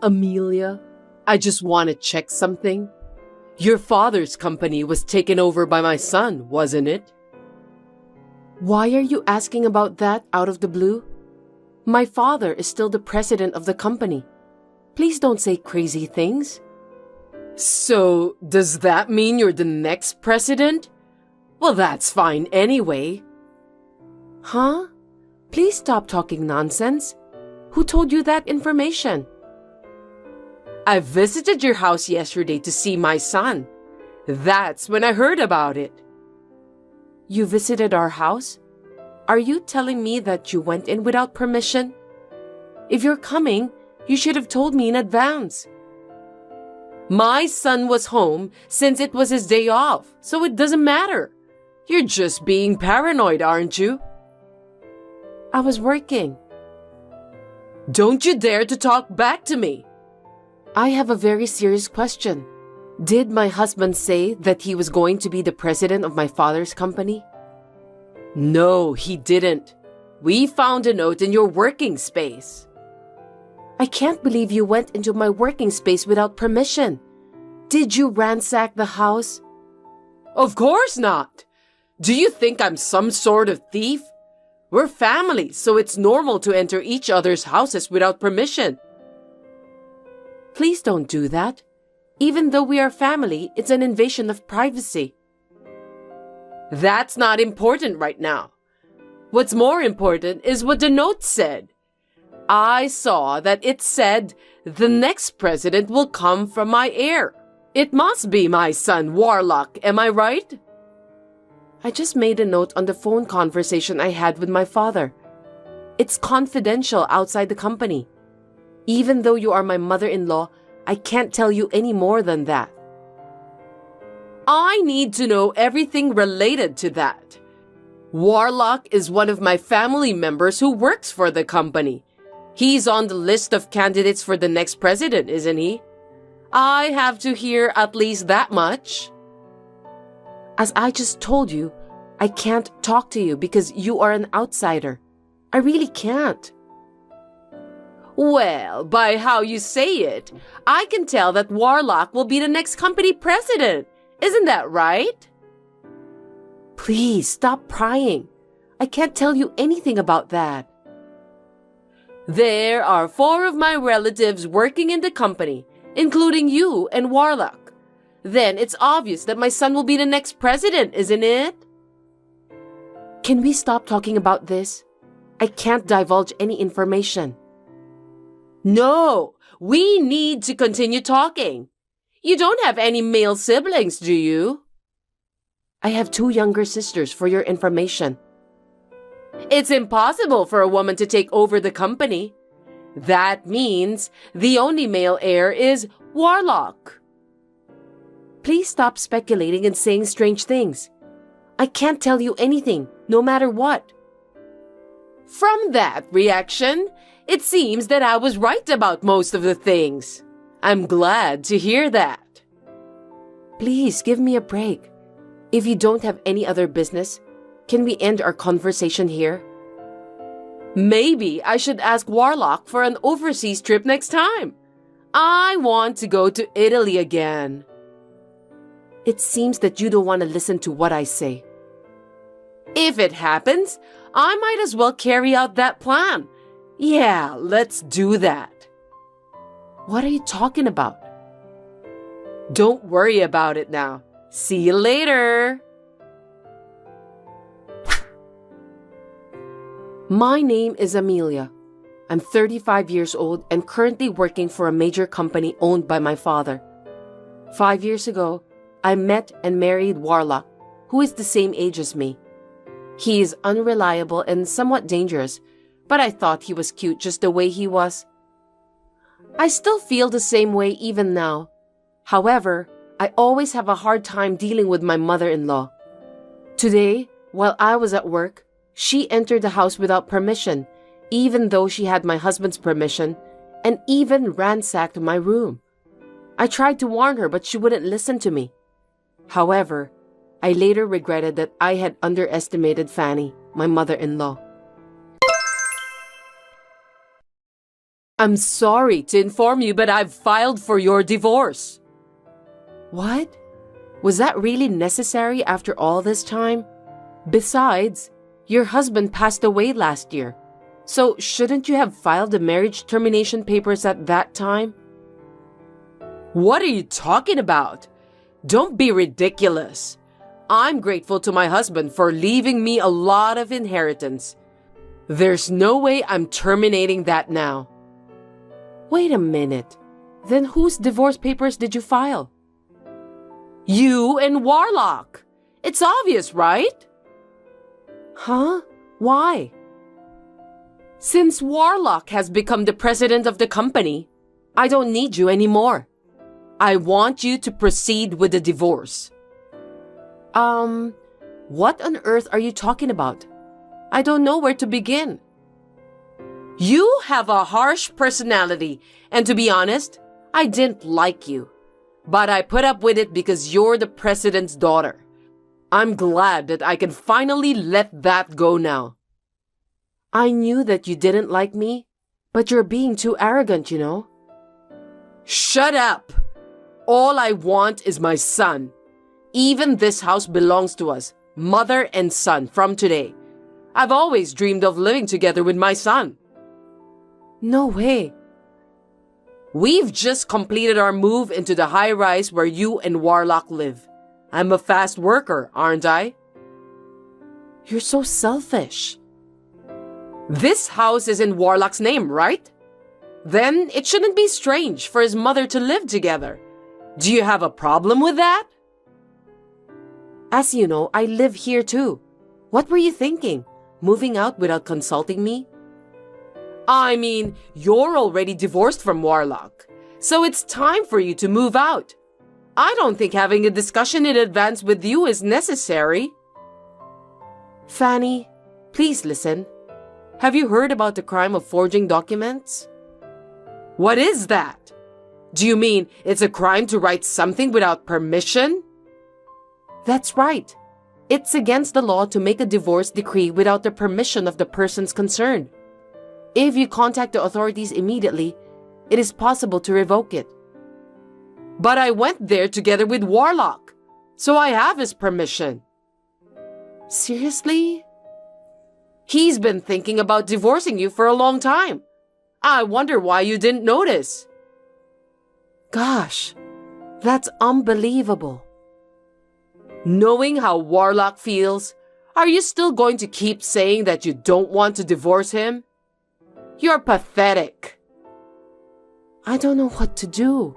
Amelia, I just want to check something. Your father's company was taken over by my son, wasn't it? Why are you asking about that out of the blue? My father is still the president of the company. Please don't say crazy things. So, does that mean you're the next president? Well, that's fine anyway. Huh? Please stop talking nonsense. Who told you that information? I visited your house yesterday to see my son. That's when I heard about it. You visited our house? Are you telling me that you went in without permission? If you're coming, you should have told me in advance. My son was home since it was his day off, so it doesn't matter. You're just being paranoid, aren't you? I was working. Don't you dare to talk back to me. I have a very serious question. Did my husband say that he was going to be the president of my father's company? No, he didn't. We found a note in your working space. I can't believe you went into my working space without permission. Did you ransack the house? Of course not. Do you think I'm some sort of thief? We're family, so it's normal to enter each other's houses without permission. Please don't do that. Even though we are family, it's an invasion of privacy. That's not important right now. What's more important is what the note said. I saw that it said the next president will come from my heir. It must be my son, Warlock, am I right? I just made a note on the phone conversation I had with my father. It's confidential outside the company. Even though you are my mother-in-law, I can't tell you any more than that. I need to know everything related to that. Warlock is one of my family members who works for the company. He's on the list of candidates for the next president, isn't he? I have to hear at least that much. As I just told you, I can't talk to you because you are an outsider. I really can't. Well, by how you say it, I can tell that Warlock will be the next company president. Isn't that right? Please stop prying. I can't tell you anything about that. There are 4 of my relatives working in the company, including you and Warlock. Then it's obvious that my son will be the next president, isn't it? Can we stop talking about this? I can't divulge any information. No, we need to continue talking. You don't have any male siblings, do you? I have 2 younger sisters, for your information. It's impossible for a woman to take over the company. That means the only male heir is Warlock. Please stop speculating and saying strange things. I can't tell you anything, no matter what. From that reaction, it seems that I was right about most of the things. I'm glad to hear that. Please give me a break. If you don't have any other business, can we end our conversation here? Maybe I should ask Warlock for an overseas trip next time. I want to go to Italy again. It seems that you don't want to listen to what I say. If it happens, I might as well carry out that plan. Yeah, let's do that. What are you talking about? Don't worry about it now. See you later. My name is Amelia. I'm 35 years old and currently working for a major company owned by my father. 5 years ago, I met and married Warlock, who is the same age as me. He is unreliable and somewhat dangerous, but I thought he was cute just the way he was. I still feel the same way even now. However, I always have a hard time dealing with my mother-in-law. Today, while I was at work, she entered the house without permission, even though she had my husband's permission, and even ransacked my room. I tried to warn her, but she wouldn't listen to me. However, I later regretted that I had underestimated Fanny, my mother-in-law. I'm sorry to inform you, but I've filed for your divorce. What? Was that really necessary after all this time? Besides, your husband passed away last year. So shouldn't you have filed the marriage termination papers at that time? What are you talking about? Don't be ridiculous. I'm grateful to my husband for leaving me a lot of inheritance. There's no way I'm terminating that now. Wait a minute. Then whose divorce papers did you file? You and Warlock. It's obvious, right? Huh? Why? Since Warlock has become the president of the company, I don't need you anymore. I want you to proceed with the divorce. What on earth are you talking about? I don't know where to begin. You have a harsh personality, and to be honest, I didn't like you. But I put up with it because you're the president's daughter. I'm glad that I can finally let that go now. I knew that you didn't like me, but you're being too arrogant, you know. Shut up! All I want is my son. Even this house belongs to us, mother and son, from today. I've always dreamed of living together with my son. No way. We've just completed our move into the high-rise where you and Warlock live. I'm a fast worker, aren't I? You're so selfish. This house is in Warlock's name, right? Then it shouldn't be strange for his mother to live together. Do you have a problem with that? As you know, I live here too. What were you thinking? Moving out without consulting me? I mean, you're already divorced from Warlock, so it's time for you to move out. I don't think having a discussion in advance with you is necessary. Fanny, please listen. Have you heard about the crime of forging documents? What is that? Do you mean it's a crime to write something without permission? That's right. It's against the law to make a divorce decree without the permission of the persons concerned. If you contact the authorities immediately, it is possible to revoke it. But I went there together with Warlock, so I have his permission. Seriously? He's been thinking about divorcing you for a long time. I wonder why you didn't notice. Gosh, that's unbelievable. Knowing how Warlock feels, are you still going to keep saying that you don't want to divorce him? You're pathetic. I don't know what to do.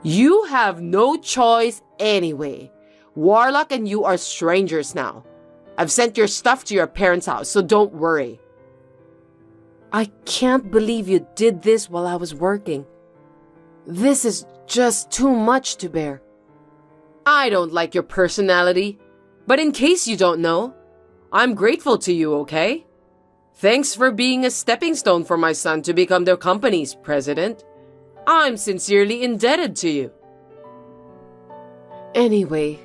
You have no choice anyway. Warlock and you are strangers now. I've sent your stuff to your parents' house, so don't worry. I can't believe you did this while I was working. This is just too much to bear. I don't like your personality, but in case you don't know, I'm grateful to you, okay? Thanks for being a stepping stone for my son to become the company's president. I'm sincerely indebted to you. Anyway,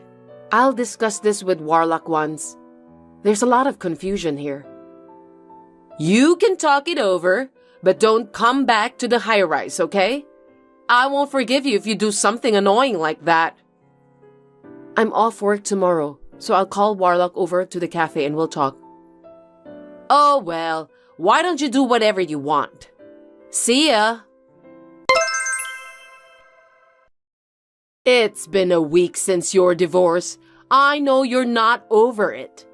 I'll discuss this with Warlock once. There's a lot of confusion here. You can talk it over, but don't come back to the high-rise, okay? I won't forgive you if you do something annoying like that. I'm off work tomorrow, so I'll call Warlock over to the cafe and we'll talk. Oh well, why don't you do whatever you want? See ya! It's been a week since your divorce. I know you're not over it.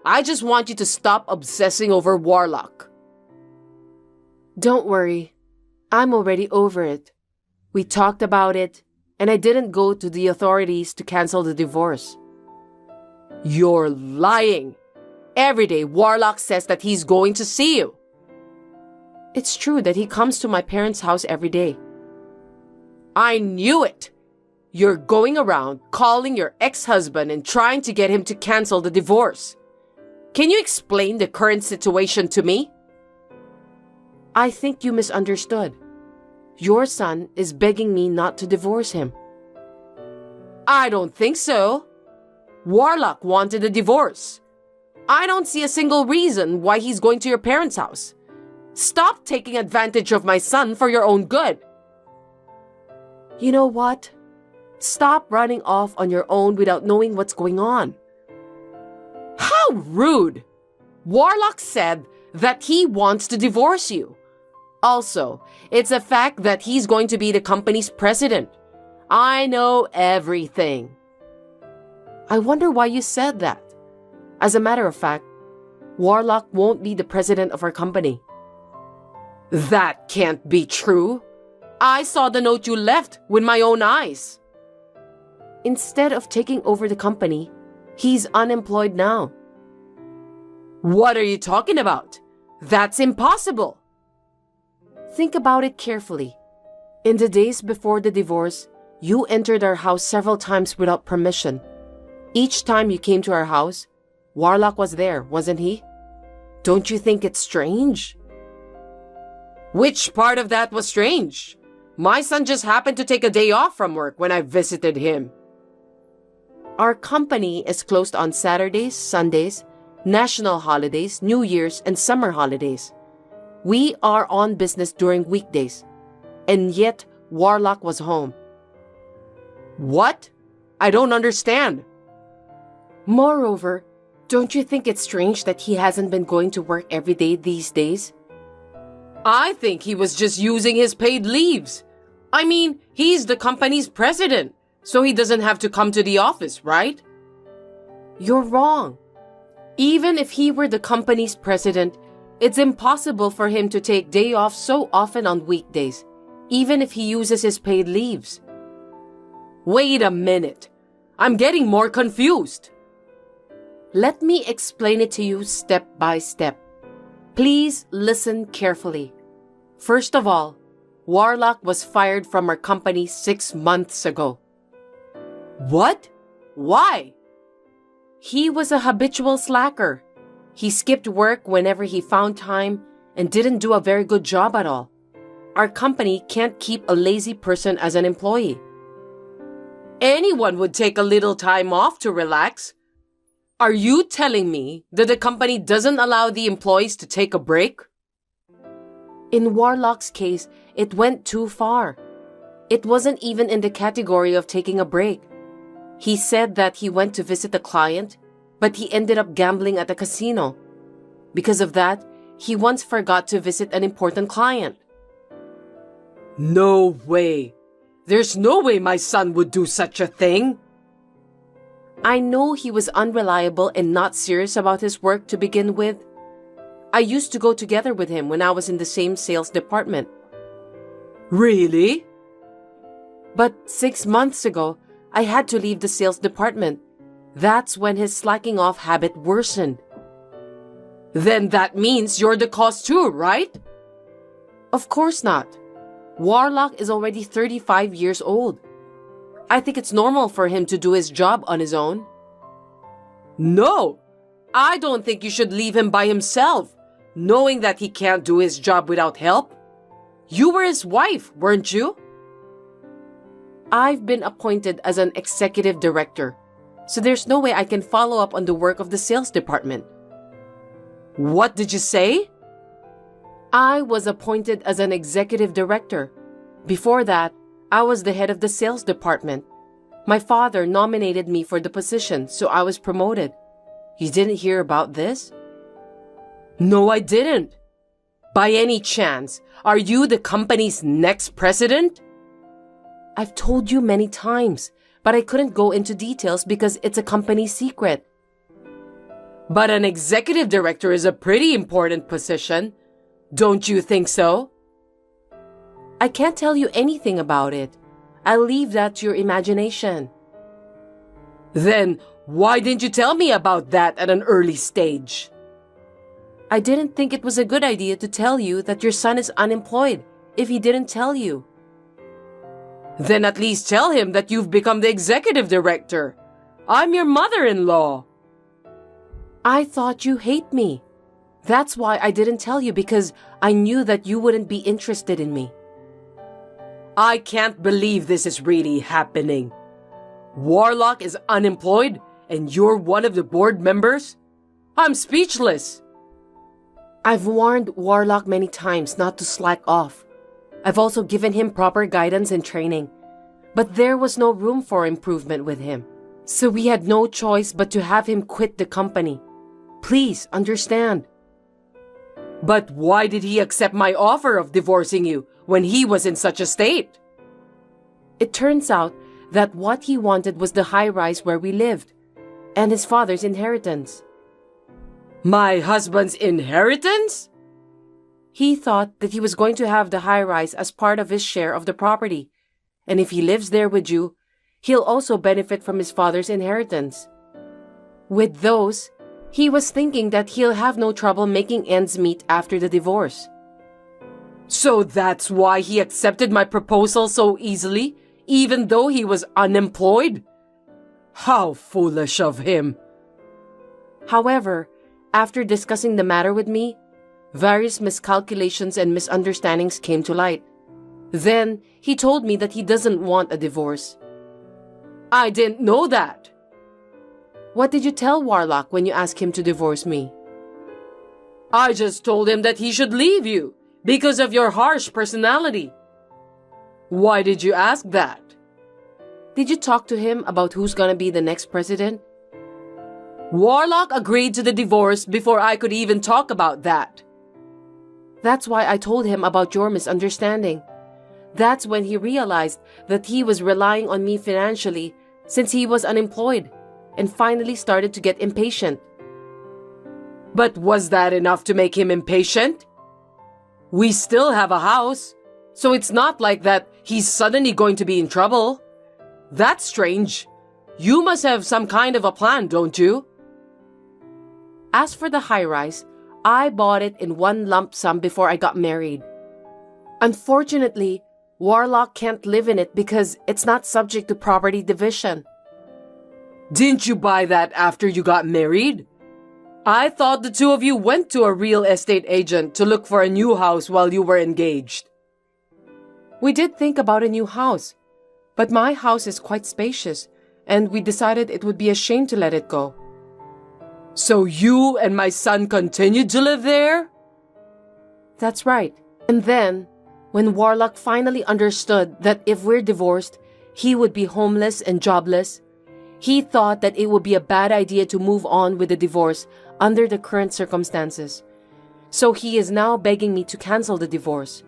I just want you to stop obsessing over Warlock. Don't worry. I'm already over it. We talked about it, and I didn't go to the authorities to cancel the divorce. You're lying. Every day, Warlock says that he's going to see you. It's true that he comes to my parents' house every day. I knew it. You're going around calling your ex-husband and trying to get him to cancel the divorce. Can you explain the current situation to me? I think you misunderstood. Your son is begging me not to divorce him. I don't think so. Warlock wanted a divorce. I don't see a single reason why he's going to your parents' house. Stop taking advantage of my son for your own good. You know what? Stop running off on your own without knowing what's going on. How rude! Warlock said that he wants to divorce you. Also, it's a fact that he's going to be the company's president. I know everything. I wonder why you said that. As a matter of fact, Warlock won't be the president of our company. That can't be true. I saw the note you left with my own eyes. Instead of taking over the company, he's unemployed now. What are you talking about? That's impossible. Think about it carefully. In the days before the divorce, you entered our house several times without permission. Each time you came to our house, Warlock was there, wasn't he? Don't you think it's strange? Which part of that was strange? My son just happened to take a day off from work when I visited him. Our company is closed on Saturdays, Sundays, national holidays, New Year's, and summer holidays. We are on business during weekdays, and yet Warlock was home. What? I don't understand. Moreover, don't you think it's strange that he hasn't been going to work every day these days? I think he was just using his paid leaves. I mean, he's the company's president, so he doesn't have to come to the office, right? You're wrong. Even if he were the company's president, it's impossible for him to take day off so often on weekdays, even if he uses his paid leaves. Wait a minute. I'm getting more confused. Let me explain it to you step by step. Please listen carefully. First of all, Warlock was fired from our company 6 months ago. What? Why? He was a habitual slacker. He skipped work whenever he found time and didn't do a very good job at all. Our company can't keep a lazy person as an employee. Anyone would take a little time off to relax. Are you telling me that the company doesn't allow the employees to take a break? In Warlock's case, it went too far. It wasn't even in the category of taking a break. He said that he went to visit a client, but he ended up gambling at a casino. Because of that, he once forgot to visit an important client. No way. There's no way my son would do such a thing. I know he was unreliable and not serious about his work to begin with. I used to go together with him when I was in the same sales department. Really? But 6 months ago, I had to leave the sales department. That's when his slacking off habit worsened. Then that means you're the cause too, right? Of course not. Warlock is already 35 years old. I think it's normal for him to do his job on his own. No, I don't think you should leave him by himself, knowing that he can't do his job without help. You were his wife, weren't you? I've been appointed as an executive director, so there's no way I can follow up on the work of the sales department. What did you say? I was appointed as an executive director. Before that, I was the head of the sales department. My father nominated me for the position, so I was promoted. You didn't hear about this? No, I didn't. By any chance, are you the company's next president? I've told you many times, but I couldn't go into details because it's a company secret. But an executive director is a pretty important position. Don't you think so? I can't tell you anything about it. I'll leave that to your imagination. Then, why didn't you tell me about that at an early stage? I didn't think it was a good idea to tell you that your son is unemployed if he didn't tell you. Then at least tell him that you've become the executive director. I'm your mother-in-law. I thought you hate me. That's why I didn't tell you, because I knew that you wouldn't be interested in me. I can't believe this is really happening. Warlock is unemployed and you're one of the board members? I'm speechless. I've warned Warlock many times not to slack off. I've also given him proper guidance and training. But there was no room for improvement with him. So we had no choice but to have him quit the company. Please understand. But why did he accept my offer of divorcing you when he was in such a state? It turns out that what he wanted was the high-rise where we lived, and his father's inheritance. My husband's inheritance? He thought that he was going to have the high-rise as part of his share of the property, and if he lives there with you, he'll also benefit from his father's inheritance. With those, he was thinking that he'll have no trouble making ends meet after the divorce. So that's why he accepted my proposal so easily, even though he was unemployed? How foolish of him. However, after discussing the matter with me, various miscalculations and misunderstandings came to light. Then, he told me that he doesn't want a divorce. I didn't know that. What did you tell Warlock when you asked him to divorce me? I just told him that he should leave you because of your harsh personality. Why did you ask that? Did you talk to him about who's gonna be the next president? Warlock agreed to the divorce before I could even talk about that. That's why I told him about your misunderstanding. That's when he realized that he was relying on me financially since he was unemployed, and finally started to get impatient. But was that enough to make him impatient? We still have a house, so it's not like that he's suddenly going to be in trouble. That's strange. You must have some kind of a plan, don't you? As for the high-rise, I bought it in one lump sum before I got married. Unfortunately, Warlock can't live in it because it's not subject to property division. Didn't you buy that after you got married? I thought the two of you went to a real estate agent to look for a new house while you were engaged. We did think about a new house, but my house is quite spacious, and we decided it would be a shame to let it go. So you and my son continued to live there? That's right. And then, when Warlock finally understood that if we're divorced, he would be homeless and jobless, he thought that it would be a bad idea to move on with the divorce under the current circumstances. So he is now begging me to cancel the divorce.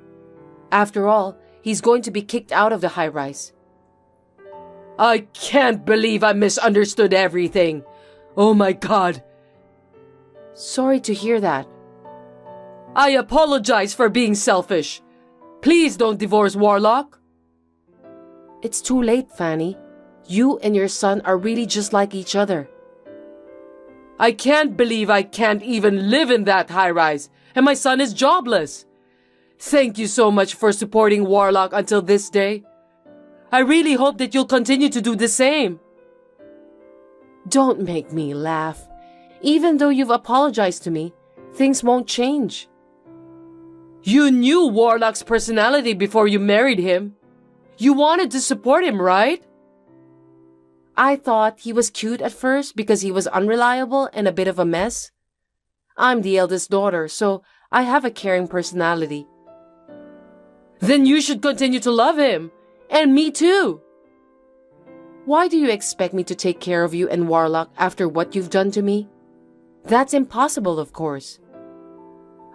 After all, he's going to be kicked out of the high-rise. I can't believe I misunderstood everything. Oh my God. Sorry to hear that. I apologize for being selfish. Please don't divorce Warlock. It's too late, Fanny. You and your son are really just like each other. I can't believe I can't even live in that high-rise, and my son is jobless. Thank you so much for supporting Warlock until this day. I really hope that you'll continue to do the same. Don't make me laugh. Even though you've apologized to me, things won't change. You knew Warlock's personality before you married him. You wanted to support him, right? I thought he was cute at first because he was unreliable and a bit of a mess. I'm the eldest daughter, so I have a caring personality. Then you should continue to love him. And me too. Why do you expect me to take care of you and Warlock after what you've done to me? That's impossible, of course.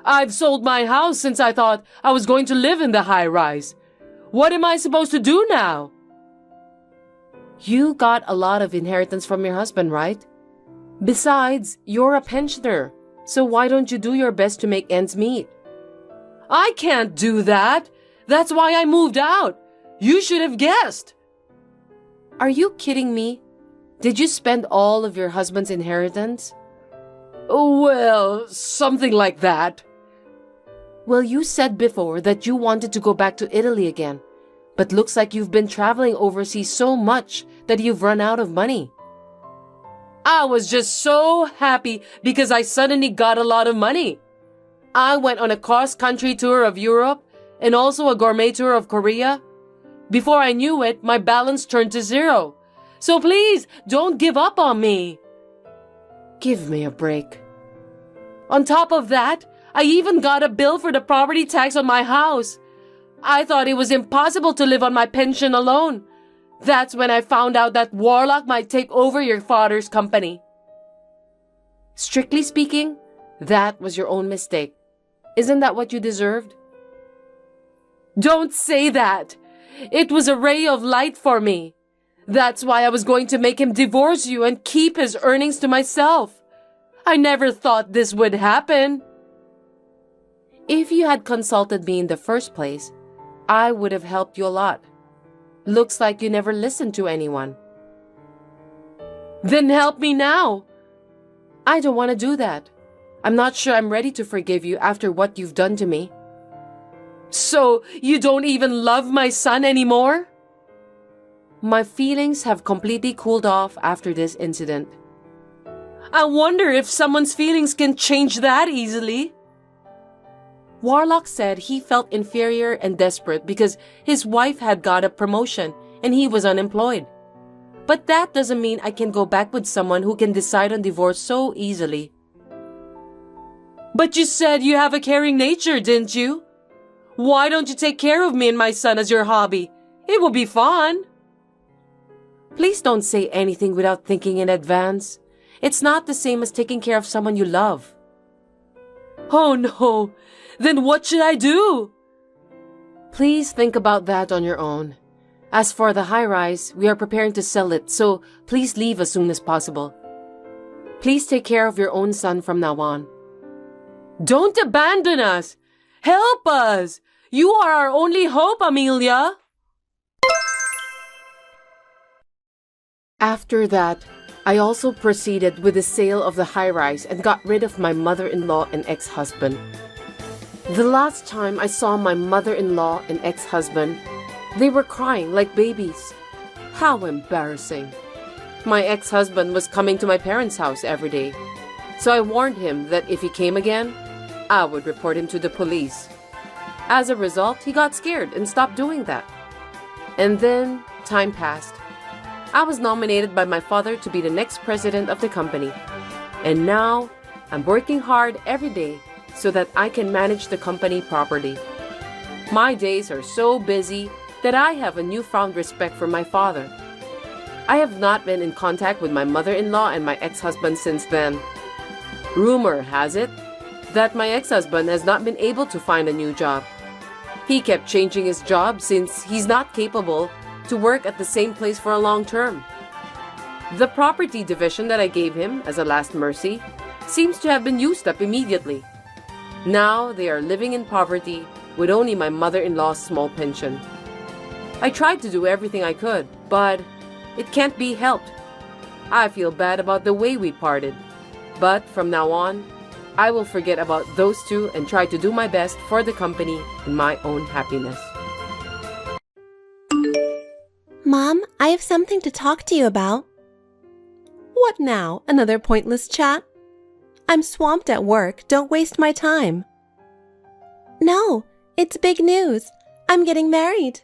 I've sold my house since I thought I was going to live in the high-rise. What am I supposed to do now? You got a lot of inheritance from your husband, right? Besides, you're a pensioner, so why don't you do your best to make ends meet? I can't do that. That's why I moved out. You should have guessed. Are you kidding me? Did you spend all of your husband's inheritance? Well, something like that. Well, you said before that you wanted to go back to Italy again. But looks like you've been traveling overseas so much that you've run out of money. I was just so happy because I suddenly got a lot of money. I went on a cross-country tour of Europe and also a gourmet tour of Korea. Before I knew it, my balance turned to zero. So please, don't give up on me. Give me a break. On top of that, I even got a bill for the property tax on my house. I thought it was impossible to live on my pension alone. That's when I found out that Warlock might take over your father's company. Strictly speaking, that was your own mistake. Isn't that what you deserved? Don't say that. It was a ray of light for me. That's why I was going to make him divorce you and keep his earnings to myself. I never thought this would happen. If you had consulted me in the first place, I would have helped you a lot. Looks like you never listened to anyone. Then help me now. I don't want to do that. I'm not sure I'm ready to forgive you after what you've done to me. So, you don't even love my son anymore? My feelings have completely cooled off after this incident. I wonder if someone's feelings can change that easily. Warlock said he felt inferior and desperate because his wife had got a promotion and he was unemployed. But that doesn't mean I can go back with someone who can decide on divorce so easily. But you said you have a caring nature, didn't you? Why don't you take care of me and my son as your hobby? It will be fun. Please don't say anything without thinking in advance. It's not the same as taking care of someone you love. Oh no, then what should I do? Please think about that on your own. As for the high-rise, we are preparing to sell it, so please leave as soon as possible. Please take care of your own son from now on. Don't abandon us! Help us! You are our only hope, Amelia! After that, I also proceeded with the sale of the high-rise and got rid of my mother-in-law and ex-husband. The last time I saw my mother-in-law and ex-husband, they were crying like babies. How embarrassing. My ex-husband was coming to my parents' house every day, so I warned him that if he came again, I would report him to the police. As a result, he got scared and stopped doing that. And then time passed. I was nominated by my father to be the next president of the company. And now, I'm working hard every day so that I can manage the company properly. My days are so busy that I have a newfound respect for my father. I have not been in contact with my mother-in-law and my ex-husband since then. Rumor has it that my ex-husband has not been able to find a new job. He kept changing his job since he's not capable to work at the same place for a long term. The property division that I gave him as a last mercy seems to have been used up immediately. Now they are living in poverty with only my mother-in-law's small pension. I tried to do everything I could, but it can't be helped. I feel bad about the way we parted, but from now on, I will forget about those two and try to do my best for the company and my own happiness. Mom, I have something to talk to you about. What now? Another pointless chat? I'm swamped at work. Don't waste my time. No, it's big news. I'm getting married.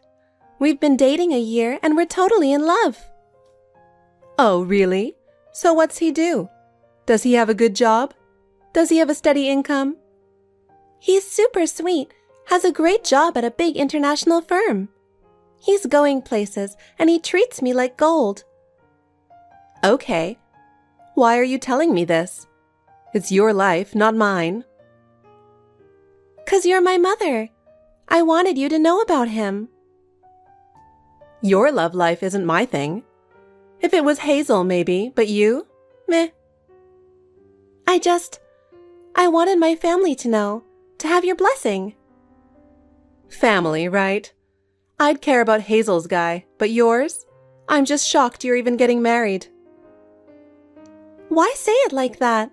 We've been dating a year and we're totally in love. Oh, really? So what's he do? Does he have a good job? Does he have a steady income? He's super sweet, has a great job at a big international firm. He's going places and he treats me like gold. Okay. Why are you telling me this? It's your life, not mine. 'Cause you're my mother. I wanted you to know about him. Your love life isn't my thing. If it was Hazel, maybe, but you? Meh. I wanted my family to know, to have your blessing. Family, right? I'd care about Hazel's guy, but yours? I'm just shocked you're even getting married. Why say it like that?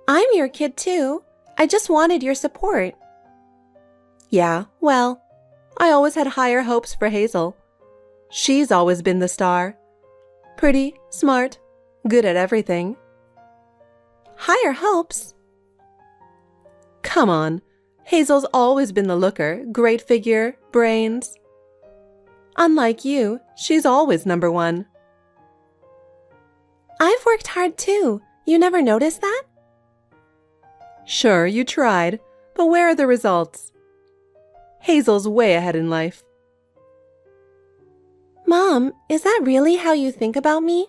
I'm your kid too. I just wanted your support. Yeah, well, I always had higher hopes for Hazel. She's always been the star. Pretty, smart, good at everything. Higher hopes? Come on, Hazel's always been the looker, great figure, brains. Unlike you, she's always number one. I've worked hard too. You never noticed that? Sure, you tried, But where are the results? Hazel's way ahead in life. Mom, is that really how you think about me?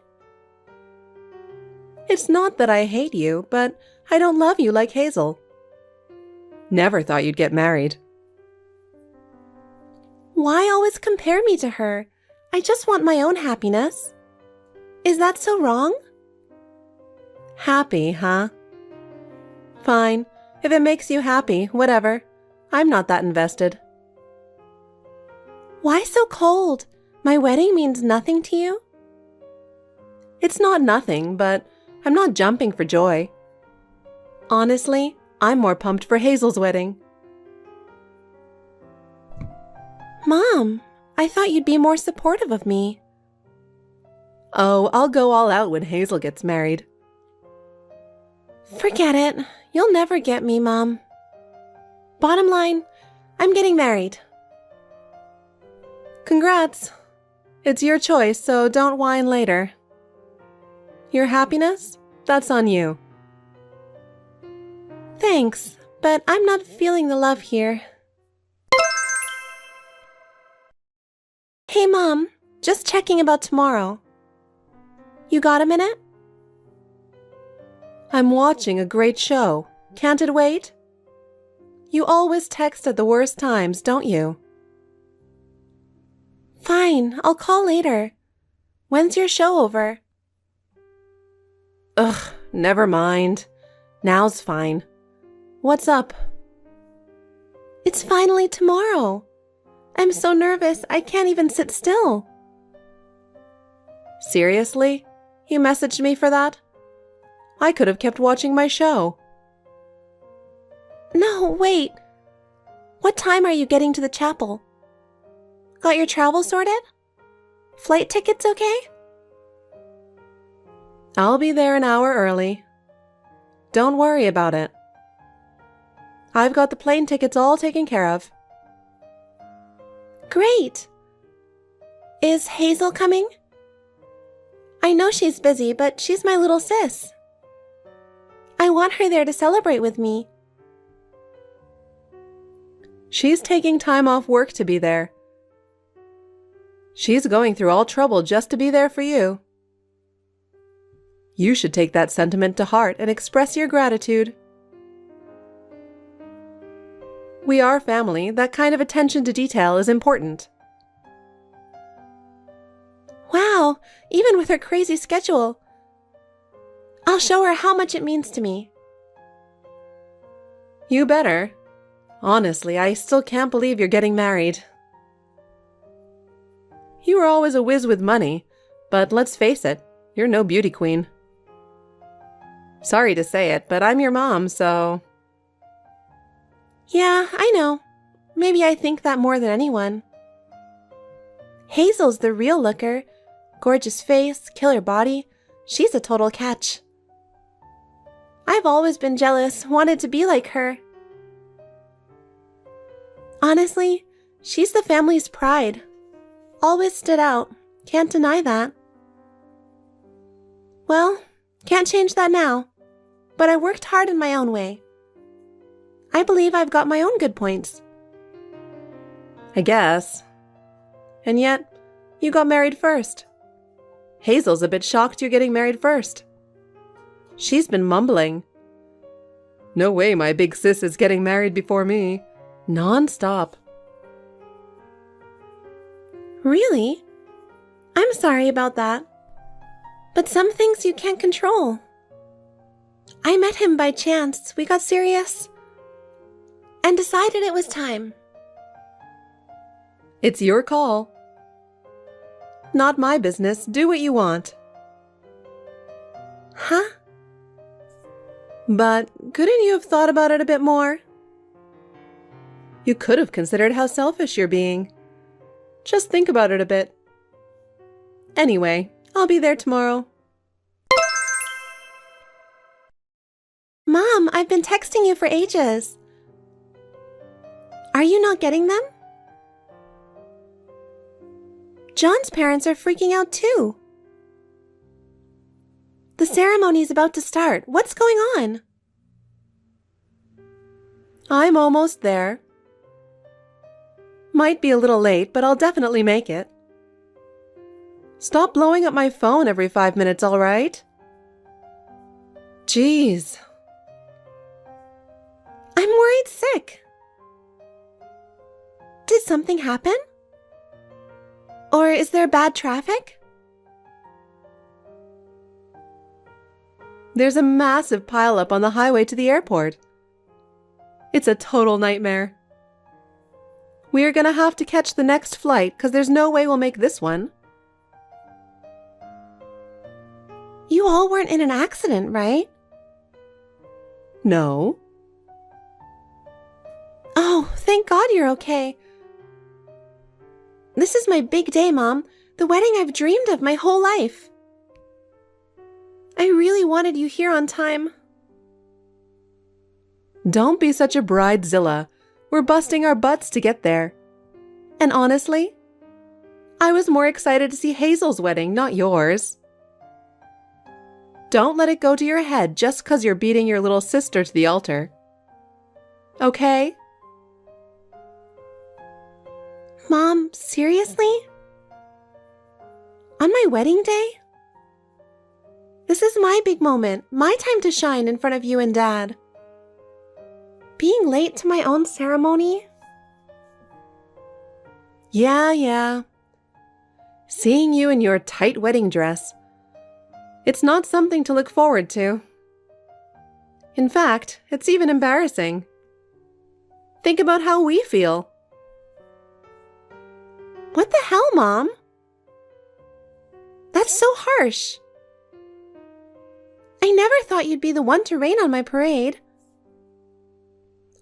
It's not that I hate you, but I don't love you like Hazel. Never thought you'd get married. Why always compare me to her? I just want my own happiness. Is that so wrong? Happy, huh? Fine. If it makes you happy, whatever. I'm not that invested. Why so cold? My wedding means nothing to you? It's not nothing, but I'm not jumping for joy. Honestly, I'm more pumped for Hazel's wedding. Mom, I thought you'd be more supportive of me. Oh, I'll go all out when Hazel gets married. Forget it. You'll never get me, Mom. Bottom line, I'm getting married. Congrats. It's your choice, so don't whine later. Your happiness? That's on you. Thanks, but I'm not feeling the love here. Hey, Mom. Just checking about tomorrow. You got a minute? I'm watching a great show. Can't it wait? You always text at the worst times, don't you? Fine, I'll call later. When's your show over? Ugh, never mind. Now's fine. What's up? It's finally tomorrow. I'm so nervous I can't even sit still. Seriously? You messaged me for that? I could have kept watching my show. No, wait. What time are you getting to the chapel? Got your travel sorted? Flight tickets okay? I'll be there an hour early. Don't worry about it. I've got the plane tickets all taken care of. Great! Is Hazel coming? I know she's busy, but she's my little sis. I want her there to celebrate with me. She's taking time off work to be there. She's going through all trouble just to be there for you. You should take that sentiment to heart and express your gratitude. We are family. That kind of attention to detail is important. Wow, even with her crazy schedule. I'll show her how much it means to me. You better. Honestly, I still can't believe you're getting married. You were always a whiz with money, but let's face it, you're no beauty queen. Sorry to say it, but I'm your mom, so... Yeah, I know. Maybe I think that more than anyone. Hazel's the real looker. Gorgeous face, killer body. She's a total catch. I've always been jealous, wanted to be like her. Honestly, she's the family's pride. Always stood out. Can't deny that. Well, can't change that now. But I worked hard in my own way. I believe I've got my own good points. I guess. And yet, you got married first. Hazel's a bit shocked you're getting married first. She's been mumbling. No way my big sis is getting married before me. Non-stop. Really? I'm sorry about that. But some things you can't control. I met him by chance. We got serious and decided it was time. It's your call. Not my business. Do what you want. Huh? But couldn't you have thought about it a bit more? You could have considered how selfish you're being. Just think about it a bit. Anyway, I'll be there tomorrow. Mom, I've been texting you for ages. Are you not getting them? John's parents are freaking out too. The ceremony is about to start. What's going on? I'm almost there. Might be a little late, but I'll definitely make it. Stop blowing up my phone every 5 minutes, all right? Jeez. I'm worried sick. Did something happen? Or is there bad traffic? There's a massive pileup on the highway to the airport. It's a total nightmare. We are gonna have to catch the next flight because there's no way we'll make this one. You all weren't in an accident, right? No. Oh, thank God you're okay. This is my big day, Mom. The wedding I've dreamed of my whole life. I really wanted you here on time. Don't be such a bridezilla. We're busting our butts to get there. And honestly, I was more excited to see Hazel's wedding, not yours. Don't let it go to your head just 'cause you're beating your little sister to the altar. Okay? Mom, seriously? On my wedding day? This is my big moment, my time to shine in front of you and Dad. Being late to my own ceremony? Yeah. Seeing you in your tight wedding dress. It's not something to look forward to. In fact, it's even embarrassing. Think about how we feel. What the hell, Mom? That's so harsh. I never thought you'd be the one to rain on my parade.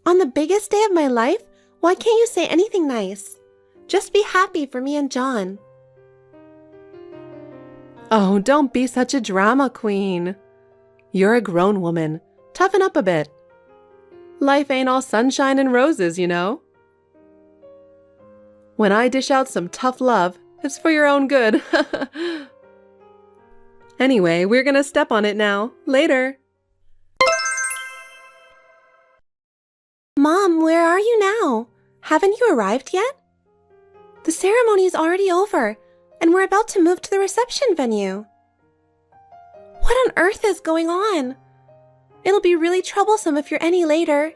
On the biggest day of my life, why can't you say anything nice? Just be happy for me and John. Oh, don't be such a drama queen. You're a grown woman. Toughen up a bit. Life ain't all sunshine and roses, you know. When I dish out some tough love, it's for your own good. Anyway, we're gonna step on it now. Later. Mom, where are you now? Haven't you arrived yet? The ceremony is already over, and we're about to move to the reception venue. What on earth is going on? It'll be really troublesome if you're any later.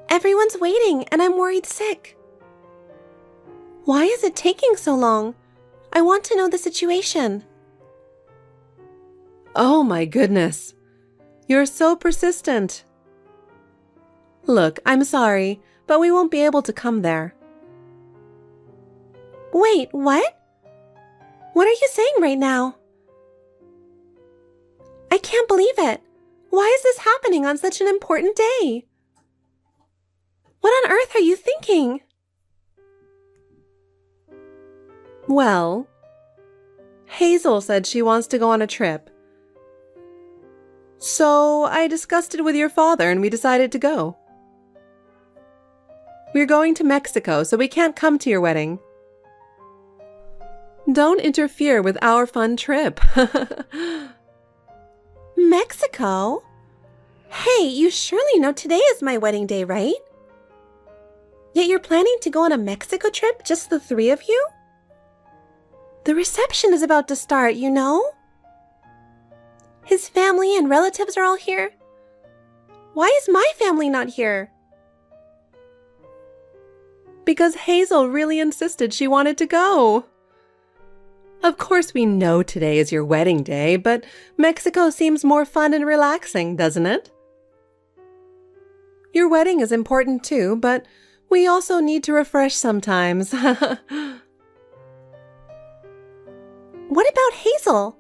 Everyone's waiting, and I'm worried sick. Why is it taking so long? I want to know the situation. Oh my goodness. You're so persistent. Look, I'm sorry, but we won't be able to come there. Wait, what? What are you saying right now? I can't believe it. Why is this happening on such an important day? What on earth are you thinking? Well, Hazel said she wants to go on a trip. So I discussed it with your father and we decided to go. We're going to Mexico, so we can't come to your wedding. Don't interfere with our fun trip. Mexico? Hey, you surely know today is my wedding day, right? Yet you're planning to go on a Mexico trip, just the three of you? The reception is about to start, you know? His family and relatives are all here. Why is my family not here? Because Hazel really insisted she wanted to go. Of course we know today is your wedding day, but Mexico seems more fun and relaxing, doesn't it? Your wedding is important too, but we also need to refresh sometimes. What about Hazel?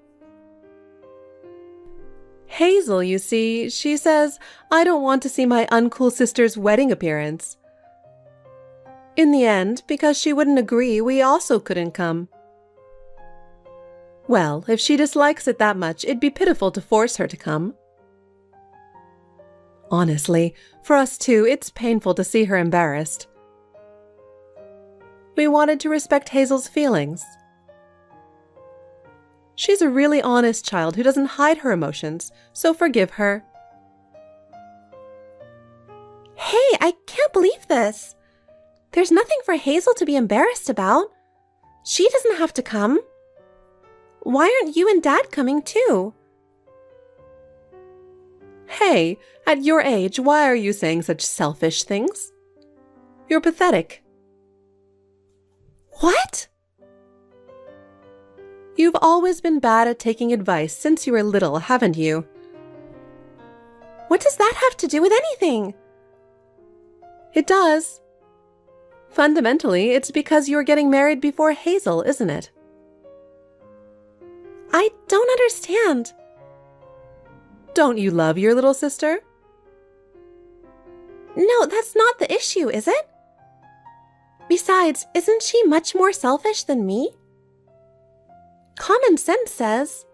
Hazel, you see, she says, I don't want to see my uncool sister's wedding appearance. In the end, because she wouldn't agree, we also couldn't come. Well, if she dislikes it that much, it'd be pitiful to force her to come. Honestly, for us too, it's painful to see her embarrassed. We wanted to respect Hazel's feelings. She's a really honest child who doesn't hide her emotions, so forgive her. this? There's nothing for Hazel to be embarrassed about. She doesn't have to come. Why aren't you and Dad coming too? Hey, at your age, why are you saying such selfish things? You're pathetic. What? You've always been bad at taking advice since you were little, haven't you? What does that have to do with anything? It does. Fundamentally, it's because you're getting married before Hazel, isn't it? I don't understand. Don't you love your little sister? No, that's not the issue, is it? Besides, isn't she much more selfish than me? Common sense says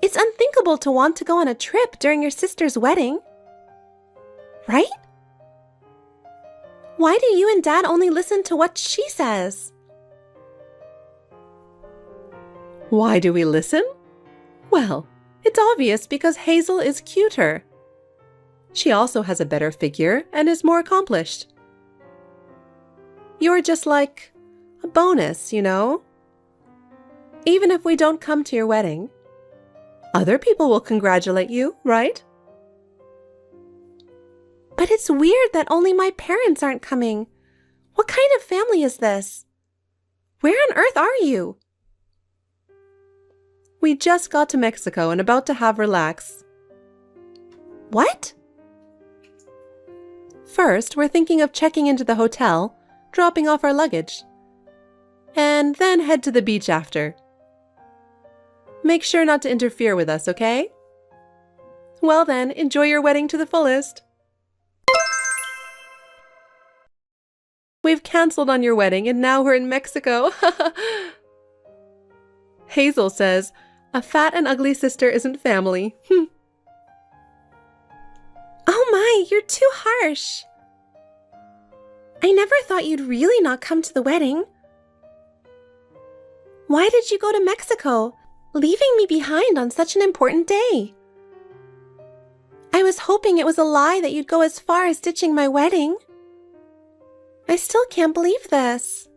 it's unthinkable to want to go on a trip during your sister's wedding. Right? Why do you and Dad only listen to what she says? Why do we listen? Well, it's obvious because Hazel is cuter. She also has a better figure and is more accomplished. You're just like a bonus, you know? Even if we don't come to your wedding, other people will congratulate you, right? But it's weird that only my parents aren't coming. What kind of family is this? Where on earth are you? We just got to Mexico and about to have relax. What? First, we're thinking of checking into the hotel, dropping off our luggage, and then head to the beach after. Make sure not to interfere with us, okay? Well then, enjoy your wedding to the fullest. We've cancelled on your wedding and now we're in Mexico. Hazel says, a fat and ugly sister isn't family. Oh my, you're too harsh. I never thought you'd really not come to the wedding. Why did you go to Mexico, leaving me behind on such an important day? I was hoping it was a lie that you'd go as far as ditching my wedding. I still can't believe this.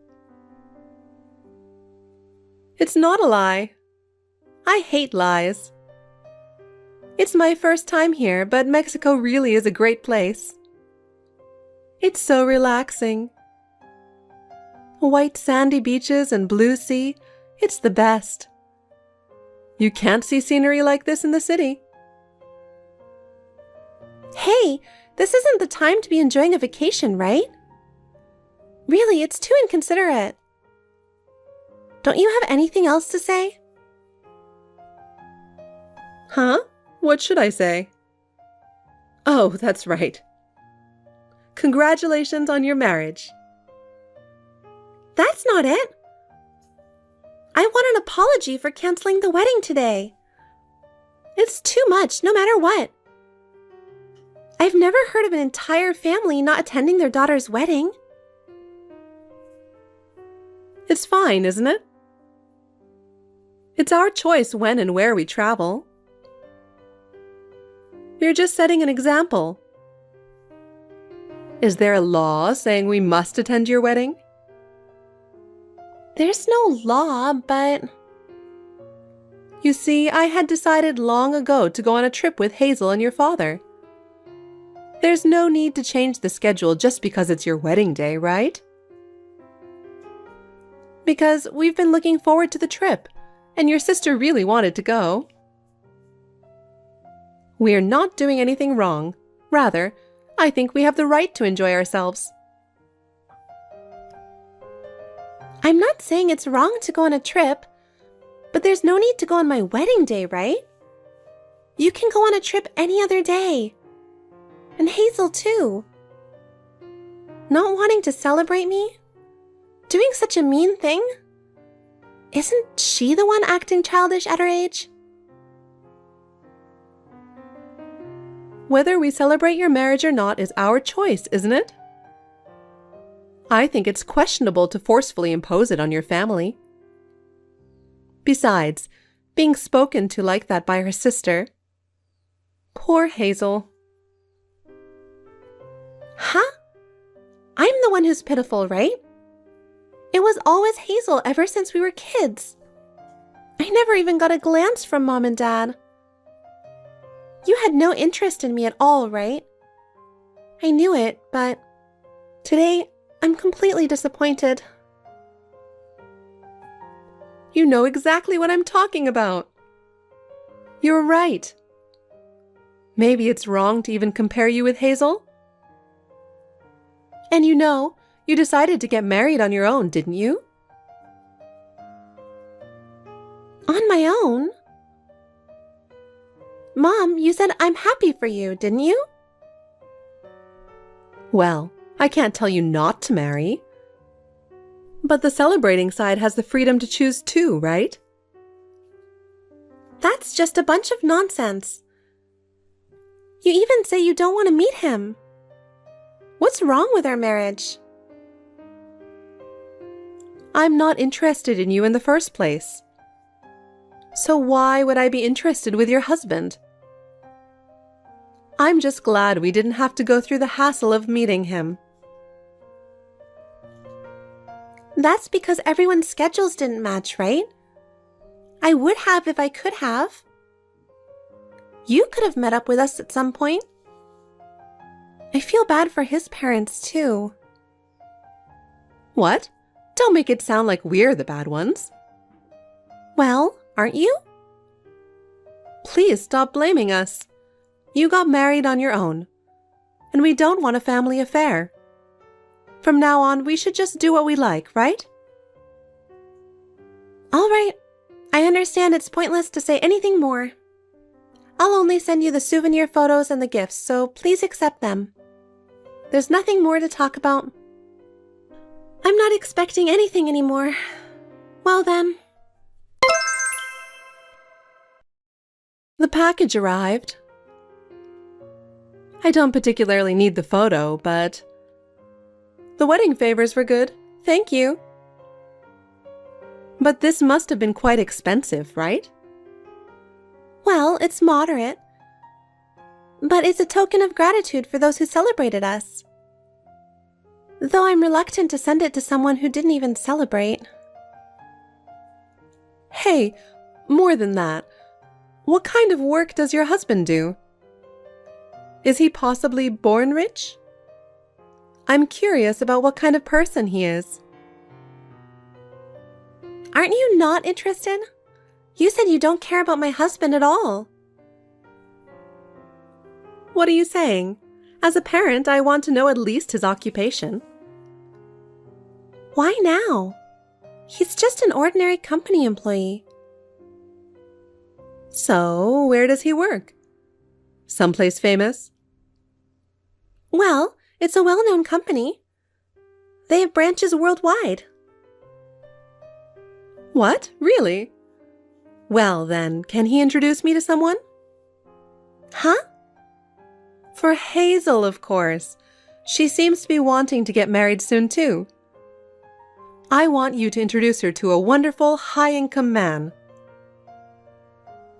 It's not a lie. I hate lies. It's my first time here, but Mexico really is a great place. It's so relaxing. White sandy beaches and blue sea, it's the best. You can't see scenery like this in the city. Hey, this isn't the time to be enjoying a vacation, right? Really, it's too inconsiderate. Don't you have anything else to say? Huh? What should I say? Oh, that's right. Congratulations on your marriage. That's not it. I want an apology for canceling the wedding today. It's too much, no matter what. I've never heard of an entire family not attending their daughter's wedding. It's fine, isn't it? It's our choice when and where we travel. We're just setting an example. Is there a law saying we must attend your wedding? There's no law, but... You see, I had decided long ago to go on a trip with Hazel and your father. There's no need to change the schedule just because it's your wedding day, right? Because we've been looking forward to the trip, and your sister really wanted to go. We're not doing anything wrong. Rather, I think we have the right to enjoy ourselves. I'm not saying it's wrong to go on a trip, but there's no need to go on my wedding day, right? You can go on a trip any other day. And Hazel too. Not wanting to celebrate me? Doing such a mean thing? Isn't she the one acting childish at her age? Whether we celebrate your marriage or not is our choice, isn't it? I think it's questionable to forcefully impose it on your family. Besides, being spoken to like that by her sister. Poor Hazel. Huh? I'm the one who's pitiful, right? It was always Hazel ever since we were kids. I never even got a glance from Mom and Dad. You had no interest in me at all, right? I knew it, but today I'm completely disappointed. You know exactly what I'm talking about. You're right. Maybe it's wrong to even compare you with Hazel. And you decided to get married on your own, didn't you? On my own? Mom, you said I'm happy for you, didn't you? Well, I can't tell you not to marry. But the celebrating side has the freedom to choose too, right? That's just a bunch of nonsense. You even say you don't want to meet him. What's wrong with our marriage? I'm not interested in you in the first place. So why would I be interested with your husband? I'm just glad we didn't have to go through the hassle of meeting him. That's because everyone's schedules didn't match, right? I would have if I could have. You could have met up with us at some point. I feel bad for his parents, too. What? Don't make it sound like we're the bad ones. Well, aren't you? Please stop blaming us. You got married on your own, and we don't want a family affair. From now on, we should just do what we like, right? All right. I understand it's pointless to say anything more. I'll only send you the souvenir photos and the gifts, so please accept them. There's nothing more to talk about. I'm not expecting anything anymore. Well then. The package arrived. I don't particularly need the photo, but the wedding favors were good. Thank you. But this must have been quite expensive, right? Well, it's moderate. But it's a token of gratitude for those who celebrated us. Though I'm reluctant to send it to someone who didn't even celebrate. Hey, more than that. What kind of work does your husband do? Is he possibly born rich? I'm curious about what kind of person he is. Aren't you not interested? You said you don't care about my husband at all. What are you saying? As a parent, I want to know at least his occupation. Why now? He's just an ordinary company employee. So, where does he work? Someplace famous? Well, it's a well-known company. They have branches worldwide. What? Really? Well, then, can he introduce me to someone? Huh? For Hazel, of course. She seems to be wanting to get married soon, too. I want you to introduce her to a wonderful, high-income man.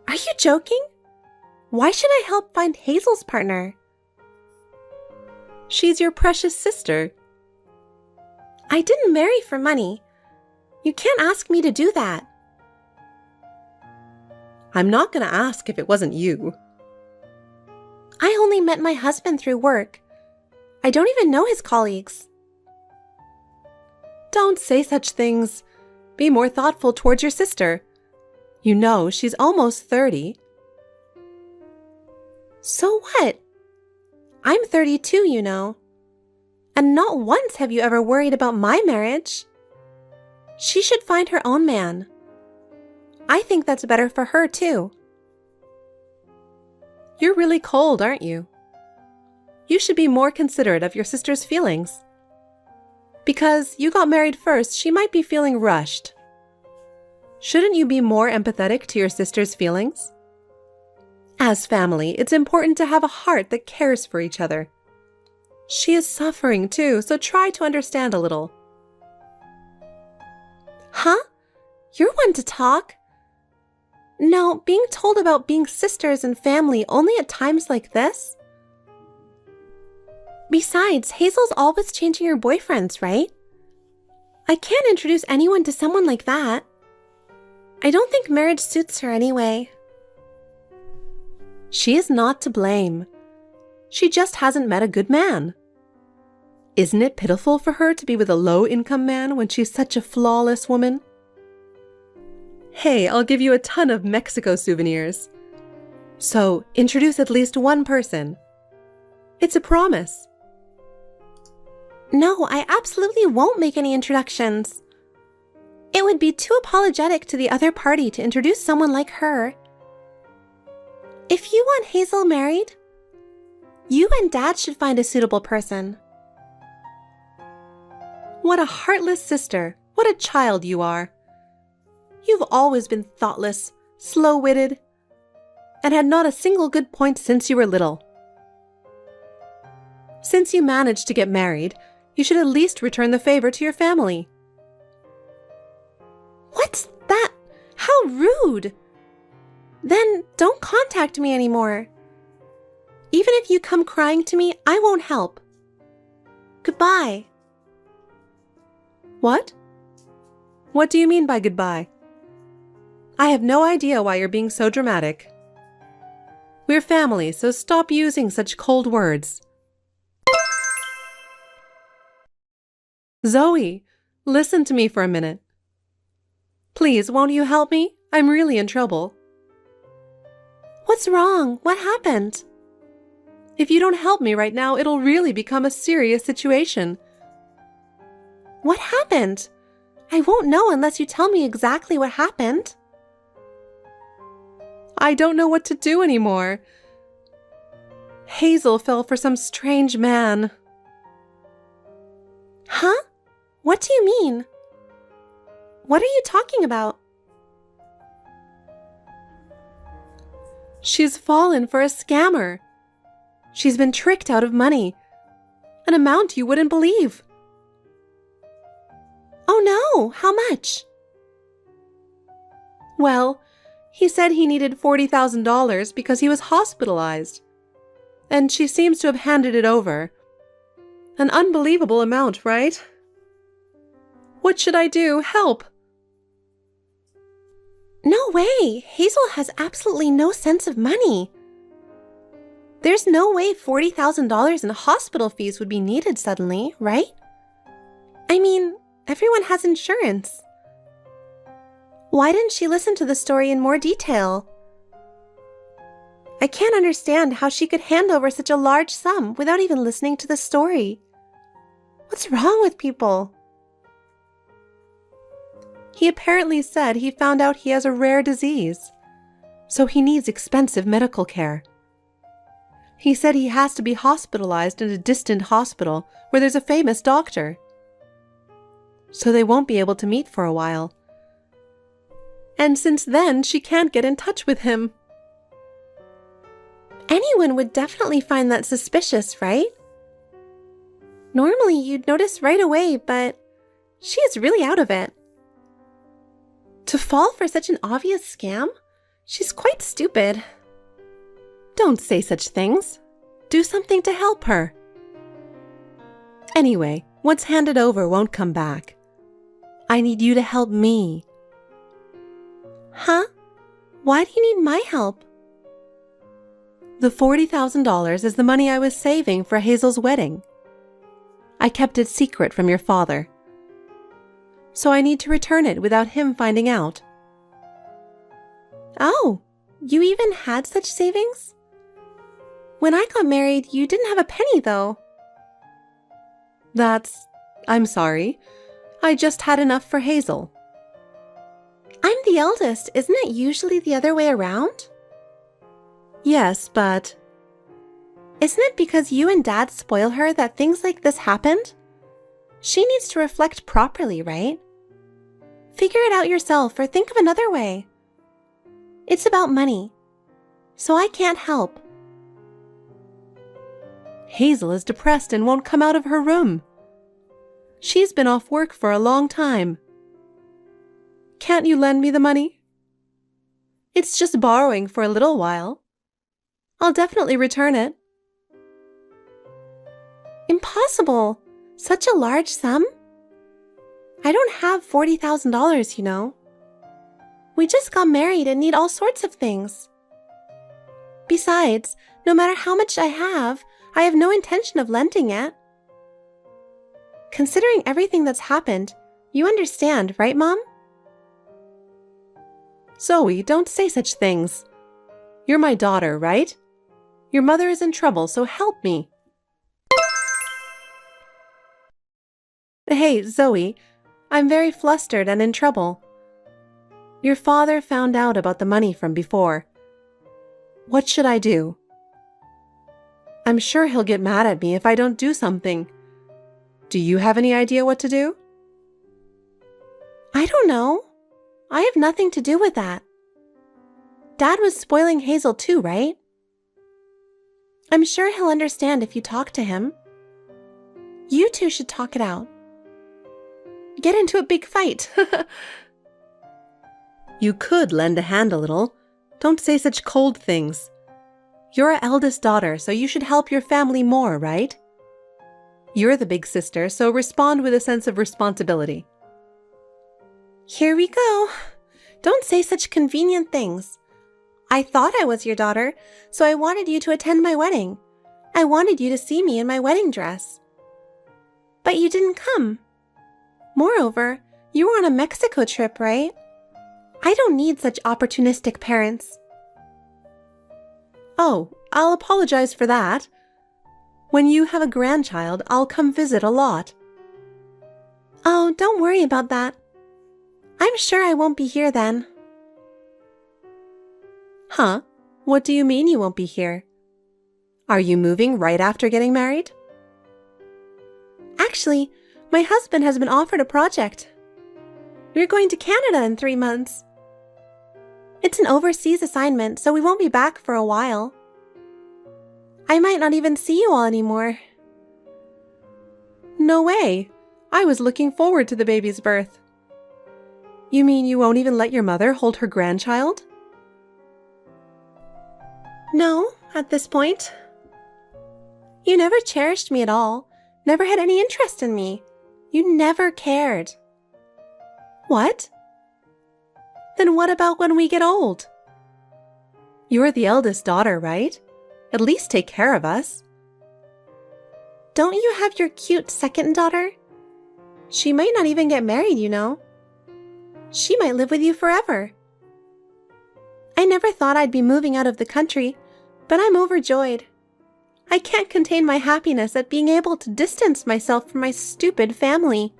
Are you joking? Why should I help find Hazel's partner? She's your precious sister. I didn't marry for money. You can't ask me to do that. I'm not going to ask if it wasn't you. I only met my husband through work. I don't even know his colleagues. Don't say such things. Be more thoughtful towards your sister. You know, she's almost 30. So what? I'm 32, you know. And not once have you ever worried about my marriage. She should find her own man. I think that's better for her, too. You're really cold, aren't you? You should be more considerate of your sister's feelings. Because you got married first, she might be feeling rushed. Shouldn't you be more empathetic to your sister's feelings? As family, it's important to have a heart that cares for each other. She is suffering too, so try to understand a little. Huh? You're one to talk. No, being told about being sisters and family only at times like this? Besides, Hazel's always changing her boyfriends, right? I can't introduce anyone to someone like that. I don't think marriage suits her anyway. She is not to blame. She just hasn't met a good man. Isn't it pitiful for her to be with a low-income man when she's such a flawless woman? Hey, I'll give you a ton of Mexico souvenirs. So, introduce at least one person. It's a promise. No, I absolutely won't make any introductions. It would be too apologetic to the other party to introduce someone like her. If you want Hazel married, you and Dad should find a suitable person. What a heartless sister. What a child you are. You've always been thoughtless, slow-witted, and had not a single good point since you were little. Since you managed to get married, you should at least return the favor to your family. What's that? How rude! Then don't contact me anymore. Even if you come crying to me, I won't help. Goodbye. What? What do you mean by goodbye? I have no idea why you're being so dramatic. We're family, so stop using such cold words. Zoe, listen to me for a minute. Please, won't you help me? I'm really in trouble. What's wrong? What happened? If you don't help me right now, it'll really become a serious situation. What happened? I won't know unless you tell me exactly what happened. I don't know what to do anymore. Hazel fell for some strange man. Huh? What do you mean? What are you talking about? She's fallen for a scammer. She's been tricked out of money. An amount you wouldn't believe. Oh no! How much? Well, he said he needed $40,000 because he was hospitalized. And she seems to have handed it over. An unbelievable amount, right? What should I do? Help! No way! Hazel has absolutely no sense of money. There's no way $40,000 in hospital fees would be needed suddenly, right? I mean, everyone has insurance. Why didn't she listen to the story in more detail? I can't understand how she could hand over such a large sum without even listening to the story. What's wrong with people? He apparently said he found out he has a rare disease, so he needs expensive medical care. He said he has to be hospitalized in a distant hospital where there's a famous doctor. So they won't be able to meet for a while. And since then, she can't get in touch with him. Anyone would definitely find that suspicious, right? Normally you'd notice right away, but she is really out of it. To fall for such an obvious scam? She's quite stupid. Don't say such things. Do something to help her. Anyway, what's handed over won't come back. I need you to help me. Huh? Why do you need my help? The $40,000 is the money I was saving for Hazel's wedding. I kept it secret from your father. So I need to return it without him finding out. Oh, you even had such savings? When I got married, you didn't have a penny, though. I'm sorry. I just had enough for Hazel. I'm the eldest. Isn't it usually the other way around? Yes, but... Isn't it because you and Dad spoil her that things like this happened? She needs to reflect properly, right? Figure it out yourself or think of another way. It's about money, so I can't help. Hazel is depressed and won't come out of her room. She's been off work for a long time. Can't you lend me the money? It's just borrowing for a little while. I'll definitely return it. Impossible! Such a large sum? I don't have $40,000, you know. We just got married and need all sorts of things. Besides, no matter how much I have no intention of lending it. Considering everything that's happened, you understand, right, Mom? Zoe, don't say such things. You're my daughter, right? Your mother is in trouble, so help me. Hey, Zoe, I'm very flustered and in trouble. Your father found out about the money from before. What should I do? I'm sure he'll get mad at me if I don't do something. Do you have any idea what to do? I don't know. I have nothing to do with that. Dad was spoiling Hazel too, right? I'm sure he'll understand if you talk to him. You two should talk it out. Get into a big fight. You could lend a hand a little. Don't say such cold things. You're our eldest daughter, so you should help your family more, right? You're the big sister, so respond with a sense of responsibility. Here we go. Don't say such convenient things. I thought I was your daughter, so I wanted you to attend my wedding. I wanted you to see me in my wedding dress. But you didn't come. Moreover, you were on a Mexico trip, right? I don't need such opportunistic parents. Oh, I'll apologize for that. When you have a grandchild, I'll come visit a lot. Oh, don't worry about that. I'm sure I won't be here then. Huh? What do you mean you won't be here? Are you moving right after getting married? Actually, my husband has been offered a project. We're going to Canada in 3 months. It's an overseas assignment, so we won't be back for a while. I might not even see you all anymore. No way. I was looking forward to the baby's birth. You mean you won't even let your mother hold her grandchild? No, at this point. You never cherished me at all, never had any interest in me. You never cared. What? Then what about when we get old? You're the eldest daughter, right? At least take care of us. Don't you have your cute second daughter? She might not even get married, you know. She might live with you forever. I never thought I'd be moving out of the country, but I'm overjoyed. I can't contain my happiness at being able to distance myself from my stupid family.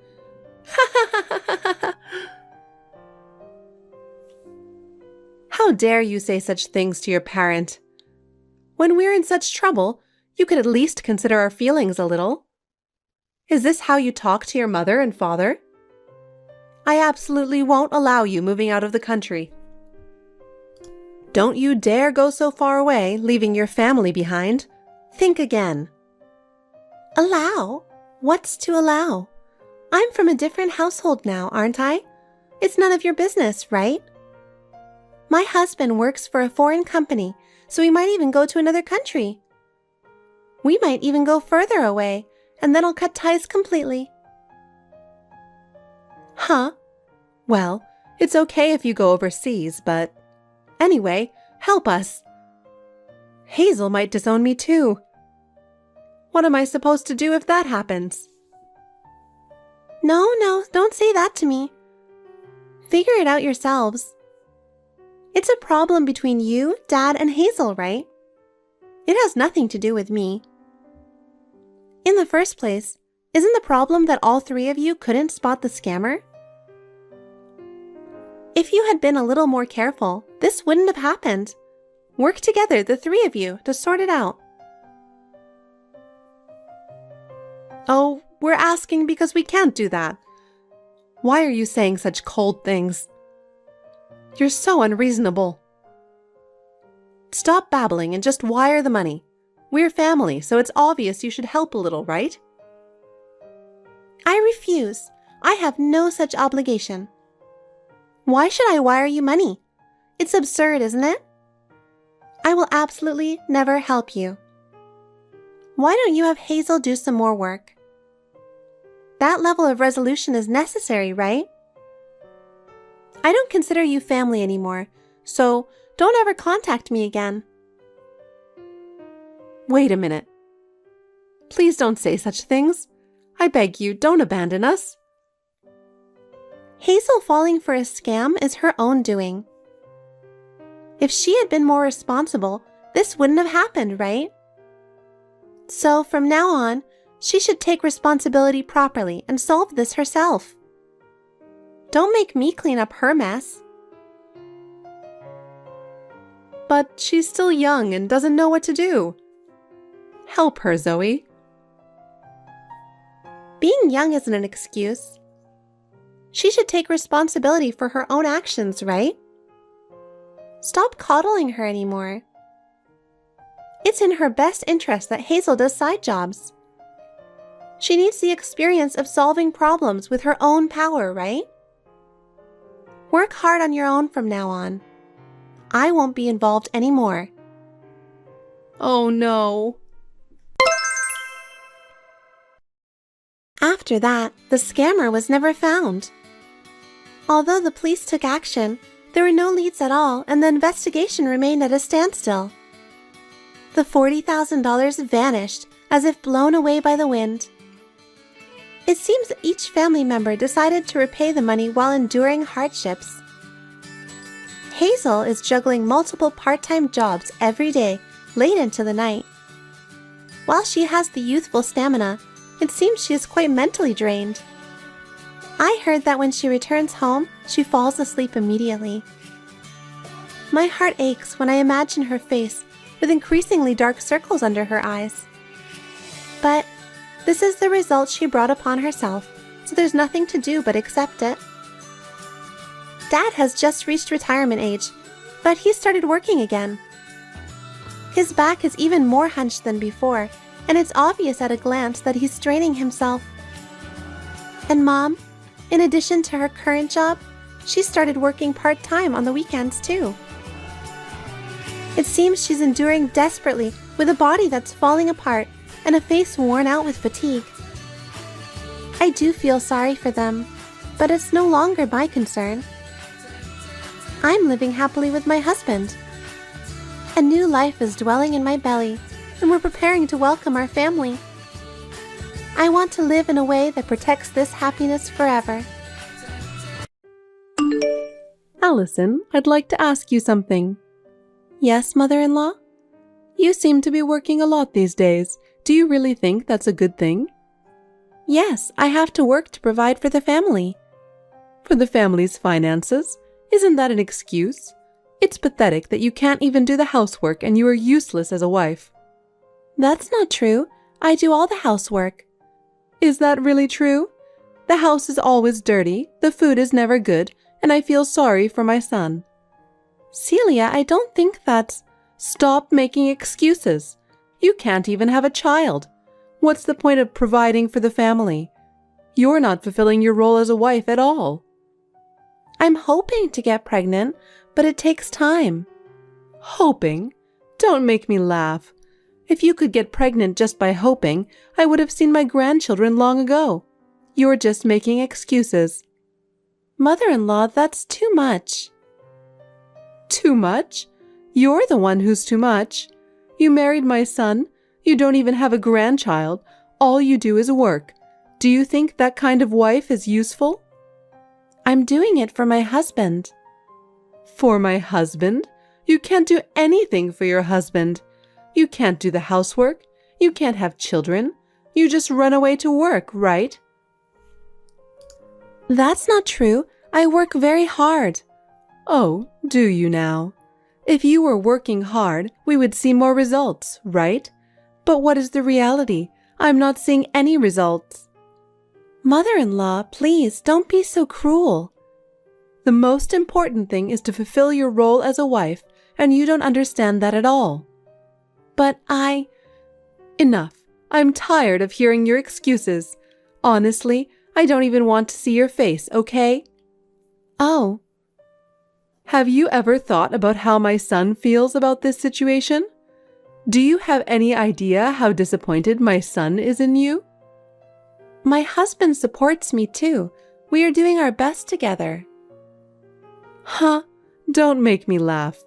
How dare you say such things to your parent? When we're in such trouble, you could at least consider our feelings a little. Is this how you talk to your mother and father? I absolutely won't allow you moving out of the country. Don't you dare go so far away, leaving your family behind. Think again. Allow? What's to allow? I'm from a different household now, aren't I? It's none of your business, right? My husband works for a foreign company, so we might even go to another country. We might even go further away, and then I'll cut ties completely. Huh? Well, it's okay if you go overseas, but anyway, help us. Hazel might disown me too. What am I supposed to do if that happens? No, don't say that to me. Figure it out yourselves. It's a problem between you, Dad, and Hazel, right? It has nothing to do with me. In the first place, isn't the problem that all three of you couldn't spot the scammer? If you had been a little more careful, this wouldn't have happened. Work together, the three of you, to sort it out. Oh, we're asking because we can't do that. Why are you saying such cold things? You're so unreasonable. Stop babbling and just wire the money. We're family, so it's obvious you should help a little, right? I refuse. I have no such obligation. Why should I wire you money? It's absurd, isn't it? I will absolutely never help you. Why don't you have Hazel do some more work? That level of resolution is necessary, right? I don't consider you family anymore, so don't ever contact me again. Wait a minute. Please don't say such things. I beg you, don't abandon us. Hazel falling for a scam is her own doing. If she had been more responsible, this wouldn't have happened, right? So from now on, she should take responsibility properly and solve this herself. Don't make me clean up her mess. But she's still young and doesn't know what to do. Help her, Zoe. Being young isn't an excuse. She should take responsibility for her own actions, right? Stop coddling her anymore. It's in her best interest that Hazel does side jobs. She needs the experience of solving problems with her own power, right? Work hard on your own from now on. I won't be involved anymore. Oh no. After that, the scammer was never found. Although the police took action, there were no leads at all and the investigation remained at a standstill. The $40,000 vanished as if blown away by the wind. It seems that each family member decided to repay the money while enduring hardships. Hazel is juggling multiple part-time jobs every day, late into the night. While she has the youthful stamina, it seems she is quite mentally drained. I heard that when she returns home, she falls asleep immediately. My heart aches when I imagine her face with increasingly dark circles under her eyes. But this is the result she brought upon herself, so there's nothing to do but accept it. Dad has just reached retirement age, but he started working again. His back is even more hunched than before, and it's obvious at a glance that he's straining himself. And Mom, in addition to her current job, she started working part-time on the weekends too. It seems she's enduring desperately with a body that's falling apart and a face worn out with fatigue. I do feel sorry for them, but it's no longer my concern. I'm living happily with my husband. A new life is dwelling in my belly, and we're preparing to welcome our family. I want to live in a way that protects this happiness forever. Allison, I'd like to ask you something. Yes, mother-in-law? You seem to be working a lot these days. Do you really think that's a good thing? Yes, I have to work to provide for the family. For the family's finances? Isn't that an excuse? It's pathetic that you can't even do the housework and you are useless as a wife. That's not true. I do all the housework. Is that really true? The house is always dirty, the food is never good, and I feel sorry for my son. Celia, I don't think that's... Stop making excuses. You can't even have a child. What's the point of providing for the family? You're not fulfilling your role as a wife at all. I'm hoping to get pregnant, but it takes time. Hoping? Don't make me laugh. If you could get pregnant just by hoping, I would have seen my grandchildren long ago. You're just making excuses. Mother-in-law, that's too much. Too much? You're the one who's too much. You married my son. You don't even have a grandchild. All you do is work. Do you think that kind of wife is useful? I'm doing it for my husband. For my husband? You can't do anything for your husband. You can't do the housework. You can't have children. You just run away to work, right? That's not true. I work very hard. Oh, do you now? If you were working hard, we would see more results, right? But what is the reality? I'm not seeing any results. Mother-in-law, please don't be so cruel. The most important thing is to fulfill your role as a wife, and you don't understand that at all. But Enough. I'm tired of hearing your excuses. Honestly, I don't even want to see your face, okay? Oh. Have you ever thought about how my son feels about this situation? Do you have any idea how disappointed my son is in you? My husband supports me too. We are doing our best together. Huh? Don't make me laugh.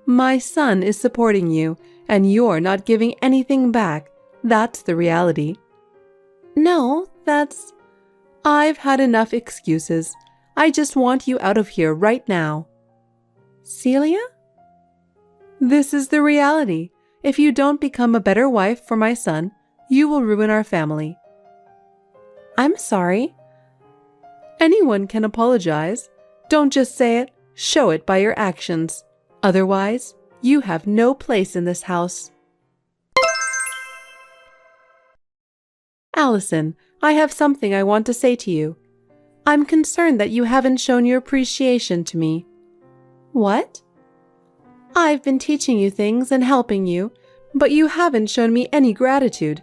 My son is supporting you, and you're not giving anything back. That's the reality. No, I've had enough excuses. I just want you out of here right now. Celia? This is the reality. If you don't become a better wife for my son, you will ruin our family. I'm sorry. Anyone can apologize. Don't just say it, show it by your actions. Otherwise, you have no place in this house. Allison, I have something I want to say to you. I'm concerned that you haven't shown your appreciation to me. What? I've been teaching you things and helping you, but you haven't shown me any gratitude.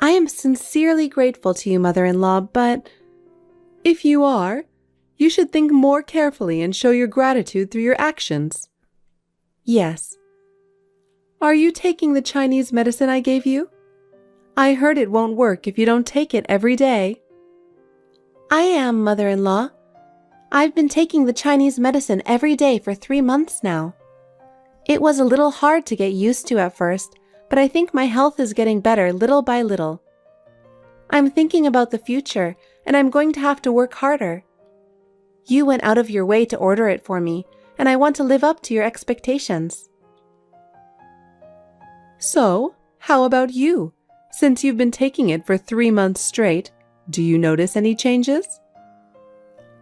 I am sincerely grateful to you, mother-in-law, but if you are, you should think more carefully and show your gratitude through your actions. yes. Are you taking the Chinese medicine I gave you? I heard it won't work if you don't take it every day. I am, mother-in-law. I've been taking the Chinese medicine every day for 3 months now. It was a little hard to get used to at first, but I think my health is getting better little by little. I'm thinking about the future, and I'm going to have to work harder. You went out of your way to order it for me, and I want to live up to your expectations. So, how about you? Since you've been taking it for 3 months straight, do you notice any changes?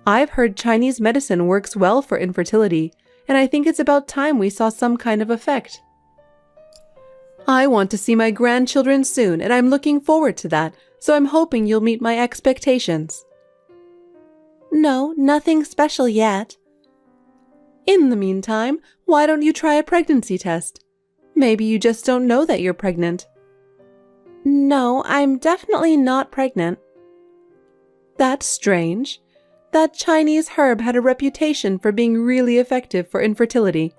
I've heard Chinese medicine works well for infertility, and I think it's about time we saw some kind of effect. I want to see my grandchildren soon, and I'm looking forward to that, so I'm hoping you'll meet my expectations. No, nothing special yet. In the meantime, why don't you try a pregnancy test? Maybe you just don't know that you're pregnant. No, I'm definitely not pregnant. That's strange. That Chinese herb had a reputation for being really effective for infertility.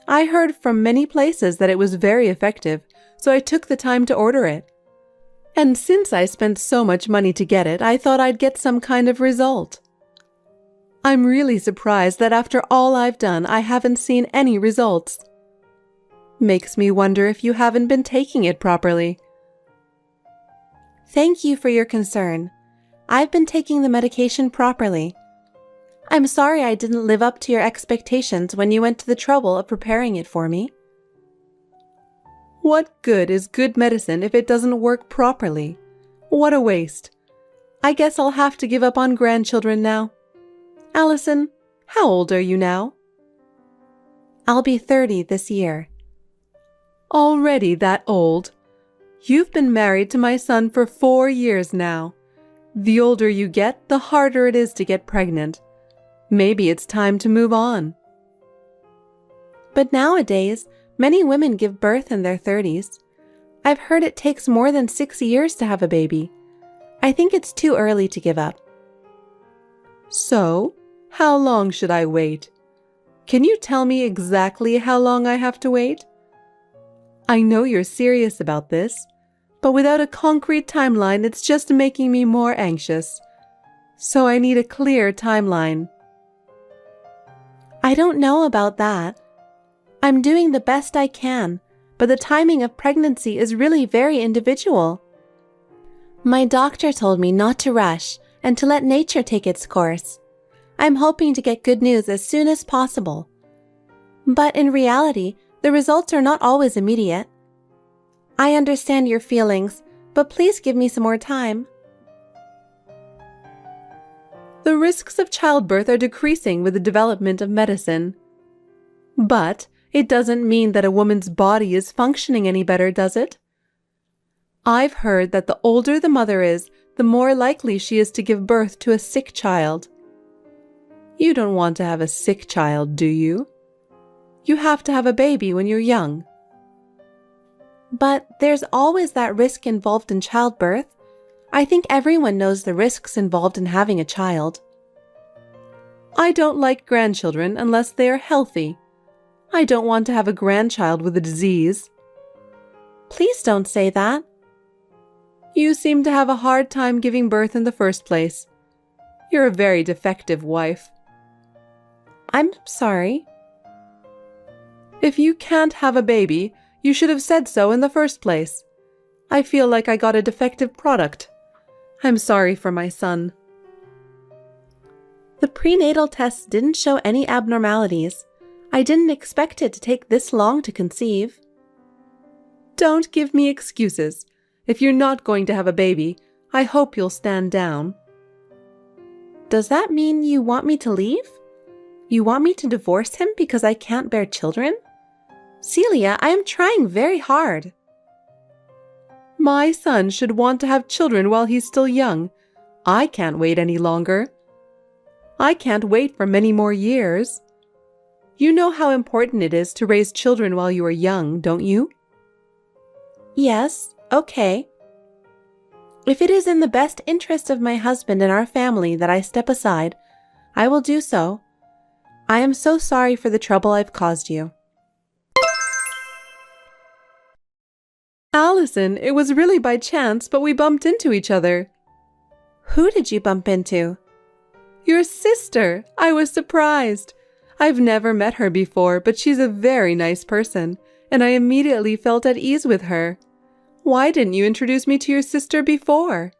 I heard from many places that it was very effective, so I took the time to order it. And since I spent so much money to get it, I thought I'd get some kind of result. I'm really surprised that after all I've done, I haven't seen any results. Makes me wonder if you haven't been taking it properly. Thank you for your concern. I've been taking the medication properly. I'm sorry I didn't live up to your expectations when you went to the trouble of preparing it for me. What good is good medicine if it doesn't work properly? What a waste. I guess I'll have to give up on grandchildren now. Allison, how old are you now? I'll be 30 this year. Already that old? You've been married to my son for 4 years now. The older you get, the harder it is to get pregnant. Maybe it's time to move on. But nowadays, many women give birth in their 30s. I've heard it takes more than 6 years to have a baby. I think it's too early to give up. So, how long should I wait? Can you tell me exactly how long I have to wait? I know you're serious about this, but without a concrete timeline, it's just making me more anxious. So I need a clear timeline. I don't know about that. I'm doing the best I can, but the timing of pregnancy is really very individual. My doctor told me not to rush and to let nature take its course. I'm hoping to get good news as soon as possible. But in reality, the results are not always immediate. I understand your feelings, but please give me some more time. The risks of childbirth are decreasing with the development of medicine. But it doesn't mean that a woman's body is functioning any better, does it? I've heard that the older the mother is, the more likely she is to give birth to a sick child. You don't want to have a sick child, do you? You have to have a baby when you're young. But there's always that risk involved in childbirth. I think everyone knows the risks involved in having a child. I don't like grandchildren unless they are healthy. I don't want to have a grandchild with a disease. Please don't say that. You seem to have a hard time giving birth in the first place. You're a very defective wife. I'm sorry. If you can't have a baby, you should have said so in the first place. I feel like I got a defective product. I'm sorry for my son. The prenatal tests didn't show any abnormalities. I didn't expect it to take this long to conceive. Don't give me excuses. If you're not going to have a baby, I hope you'll stand down. Does that mean you want me to leave? You want me to divorce him because I can't bear children? Celia, I am trying very hard. My son should want to have children while he's still young. I can't wait any longer. I can't wait for many more years. You know how important it is to raise children while you are young, don't you? Yes, okay. If it is in the best interest of my husband and our family that I step aside, I will do so. I am so sorry for the trouble I've caused you. Allison, it was really by chance, but we bumped into each other. Who did you bump into? Your sister. I was surprised. I've never met her before, but she's a very nice person, and I immediately felt at ease with her. Why didn't you introduce me to your sister before?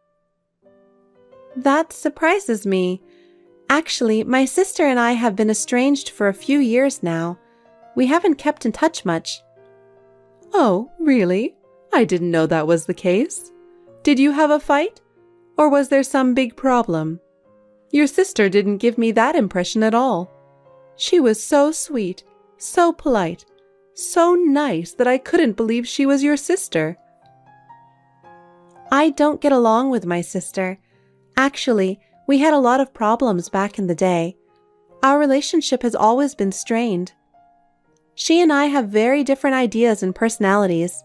That surprises me. Actually, my sister and I have been estranged for a few years now. We haven't kept in touch much. Oh, really? I didn't know that was the case. Did you have a fight? Or was there some big problem? Your sister didn't give me that impression at all. She was so sweet, so polite, so nice that I couldn't believe she was your sister. I don't get along with my sister. Actually, we had a lot of problems back in the day. Our relationship has always been strained. She and I have very different ideas and personalities.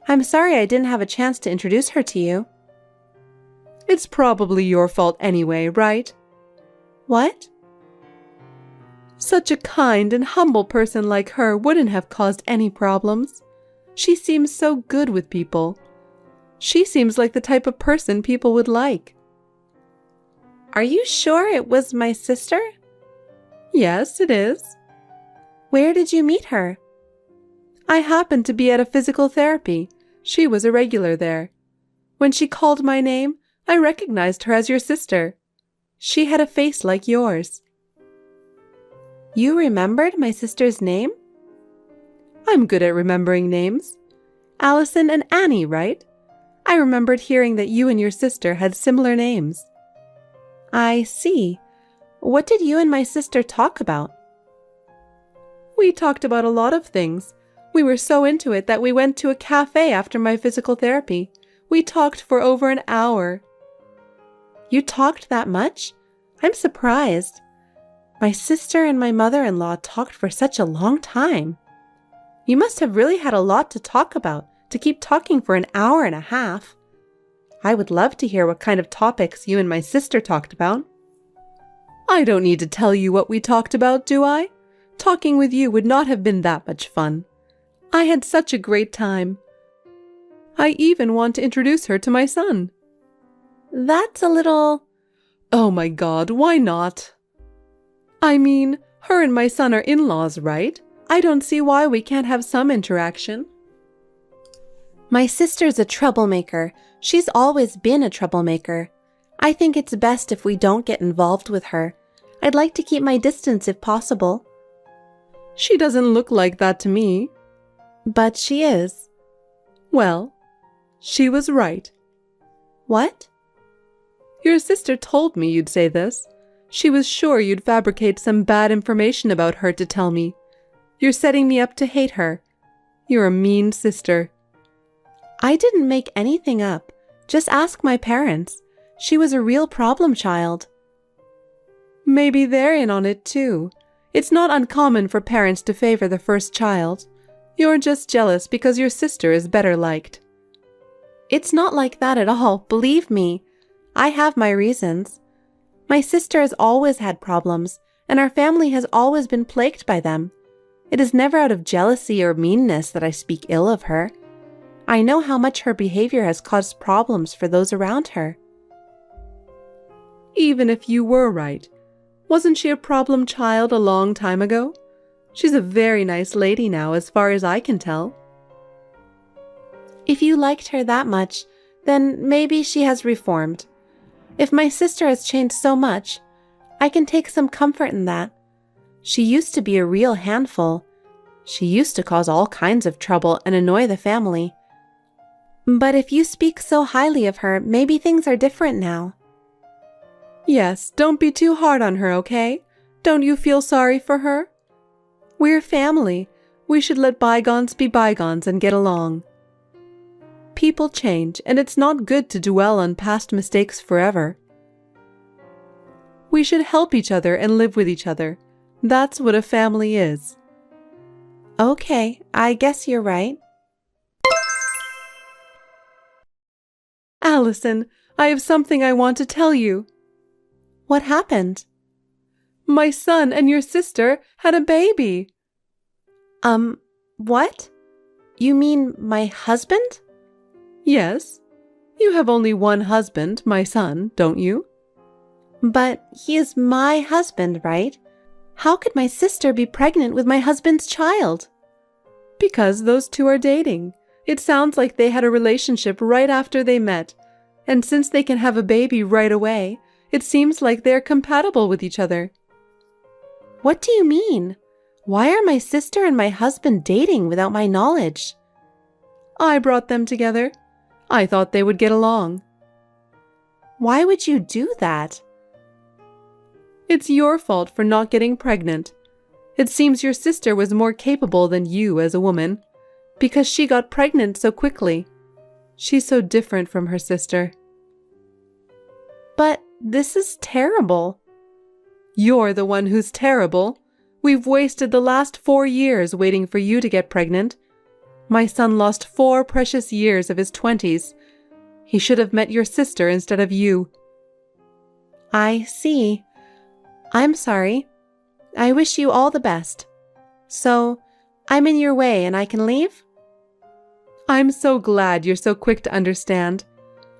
I'm sorry I didn't have a chance to introduce her to you. It's probably your fault anyway, right? What? Such a kind and humble person like her wouldn't have caused any problems. She seems so good with people. She seems like the type of person people would like. Are you sure it was my sister? Yes, it is. Where did you meet her? I happened to be at a physical therapy. She was a regular there. When she called my name, I recognized her as your sister. She had a face like yours. You remembered my sister's name? I'm good at remembering names. Allison and Annie, right? I remembered hearing that you and your sister had similar names. I see. What did you and my sister talk about? We talked about a lot of things. We were so into it that we went to a cafe after my physical therapy. We talked for over an hour. You talked that much? I'm surprised. My sister and my mother-in-law talked for such a long time. You must have really had a lot to talk about to keep talking for an hour and a half. I would love to hear what kind of topics you and my sister talked about. I don't need to tell you what we talked about, do I? Talking with you would not have been that much fun. I had such a great time. I even want to introduce her to my son. That's a little... Oh my God, why not? I mean, her and my son are in-laws, right? I don't see why we can't have some interaction. My sister's a troublemaker. She's always been a troublemaker. I think it's best if we don't get involved with her. I'd like to keep my distance if possible. She doesn't look like that to me. But she is. Well, she was right. What? Your sister told me you'd say this. She was sure you'd fabricate some bad information about her to tell me. You're setting me up to hate her. You're a mean sister. I didn't make anything up. Just ask my parents. She was a real problem child. Maybe they're in on it too. It's not uncommon for parents to favor the first child. You're just jealous because your sister is better liked. It's not like that at all, believe me. I have my reasons. My sister has always had problems, and our family has always been plagued by them. It is never out of jealousy or meanness that I speak ill of her. I know how much her behavior has caused problems for those around her. Even if you were right, wasn't she a problem child a long time ago? She's a very nice lady now, as far as I can tell. If you liked her that much, then maybe she has reformed. If my sister has changed so much, I can take some comfort in that. She used to be a real handful. She used to cause all kinds of trouble and annoy the family. But if you speak so highly of her, maybe things are different now. Yes, don't be too hard on her, okay? Don't you feel sorry for her? We're family. We should let bygones be bygones and get along. People change, and it's not good to dwell on past mistakes forever. We should help each other and live with each other. That's what a family is. Okay, I guess you're right. Allison, I have something I want to tell you. What happened? My son and your sister had a baby. What? You mean my husband? Yes. You have only one husband, my son, don't you? But he is my husband, right? How could my sister be pregnant with my husband's child? Because those two are dating. It sounds like they had a relationship right after they met, and since they can have a baby right away, it seems like they're compatible with each other. What do you mean? Why are my sister and my husband dating without my knowledge? I brought them together. I thought they would get along. Why would you do that? It's your fault for not getting pregnant. It seems your sister was more capable than you as a woman, because she got pregnant so quickly. She's so different from her sister. But this is terrible. You're the one who's terrible. We've wasted the last 4 years waiting for you to get pregnant. My son lost 4 precious years of his 20s. He should have met your sister instead of you. I see. I'm sorry. I wish you all the best. So, I'm in your way and I can leave? I'm so glad you're so quick to understand.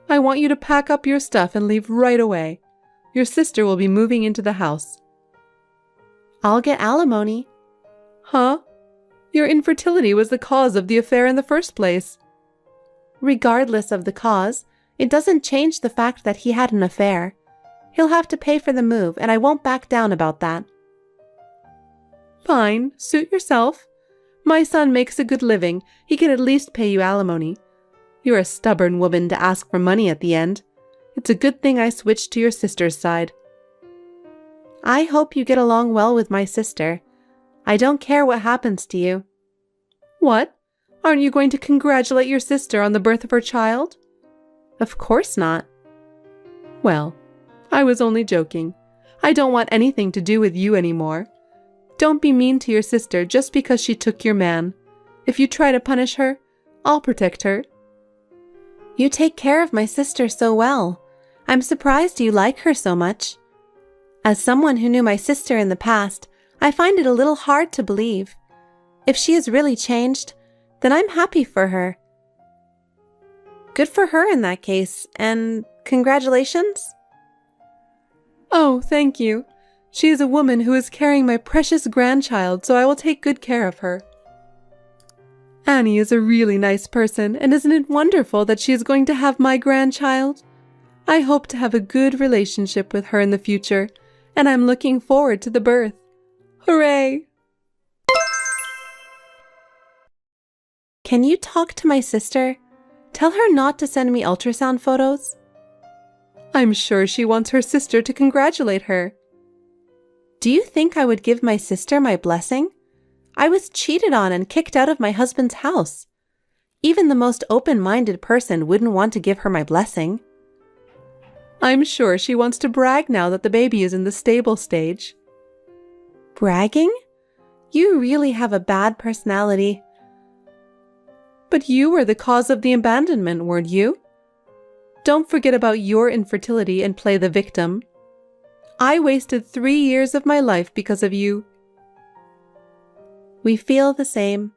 I want you to pack up your stuff and leave right away. Your sister will be moving into the house. I'll get alimony. Huh? Your infertility was the cause of the affair in the first place. Regardless of the cause, it doesn't change the fact that he had an affair. He'll have to pay for the move, and I won't back down about that. Fine, suit yourself. My son makes a good living. He can at least pay you alimony. You're a stubborn woman to ask for money at the end. It's a good thing I switched to your sister's side. I hope you get along well with my sister. I don't care what happens to you. What? Aren't you going to congratulate your sister on the birth of her child? Of course not. Well, I was only joking. I don't want anything to do with you anymore. Don't be mean to your sister just because she took your man. If you try to punish her, I'll protect her. You take care of my sister so well. I'm surprised you like her so much. As someone who knew my sister in the past, I find it a little hard to believe. If she has really changed, then I'm happy for her. Good for her in that case, and congratulations. Oh, thank you. She is a woman who is carrying my precious grandchild, so I will take good care of her. Annie is a really nice person, and isn't it wonderful that she is going to have my grandchild? I hope to have a good relationship with her in the future, and I'm looking forward to the birth. Hooray! Can you talk to my sister? Tell her not to send me ultrasound photos. I'm sure she wants her sister to congratulate her. Do you think I would give my sister my blessing? I was cheated on and kicked out of my husband's house. Even the most open-minded person wouldn't want to give her my blessing. I'm sure she wants to brag now that the baby is in the stable stage. Bragging? You really have a bad personality. But you were the cause of the abandonment, weren't you? Don't forget about your infertility and play the victim. I wasted 3 years of my life because of you. We feel the same.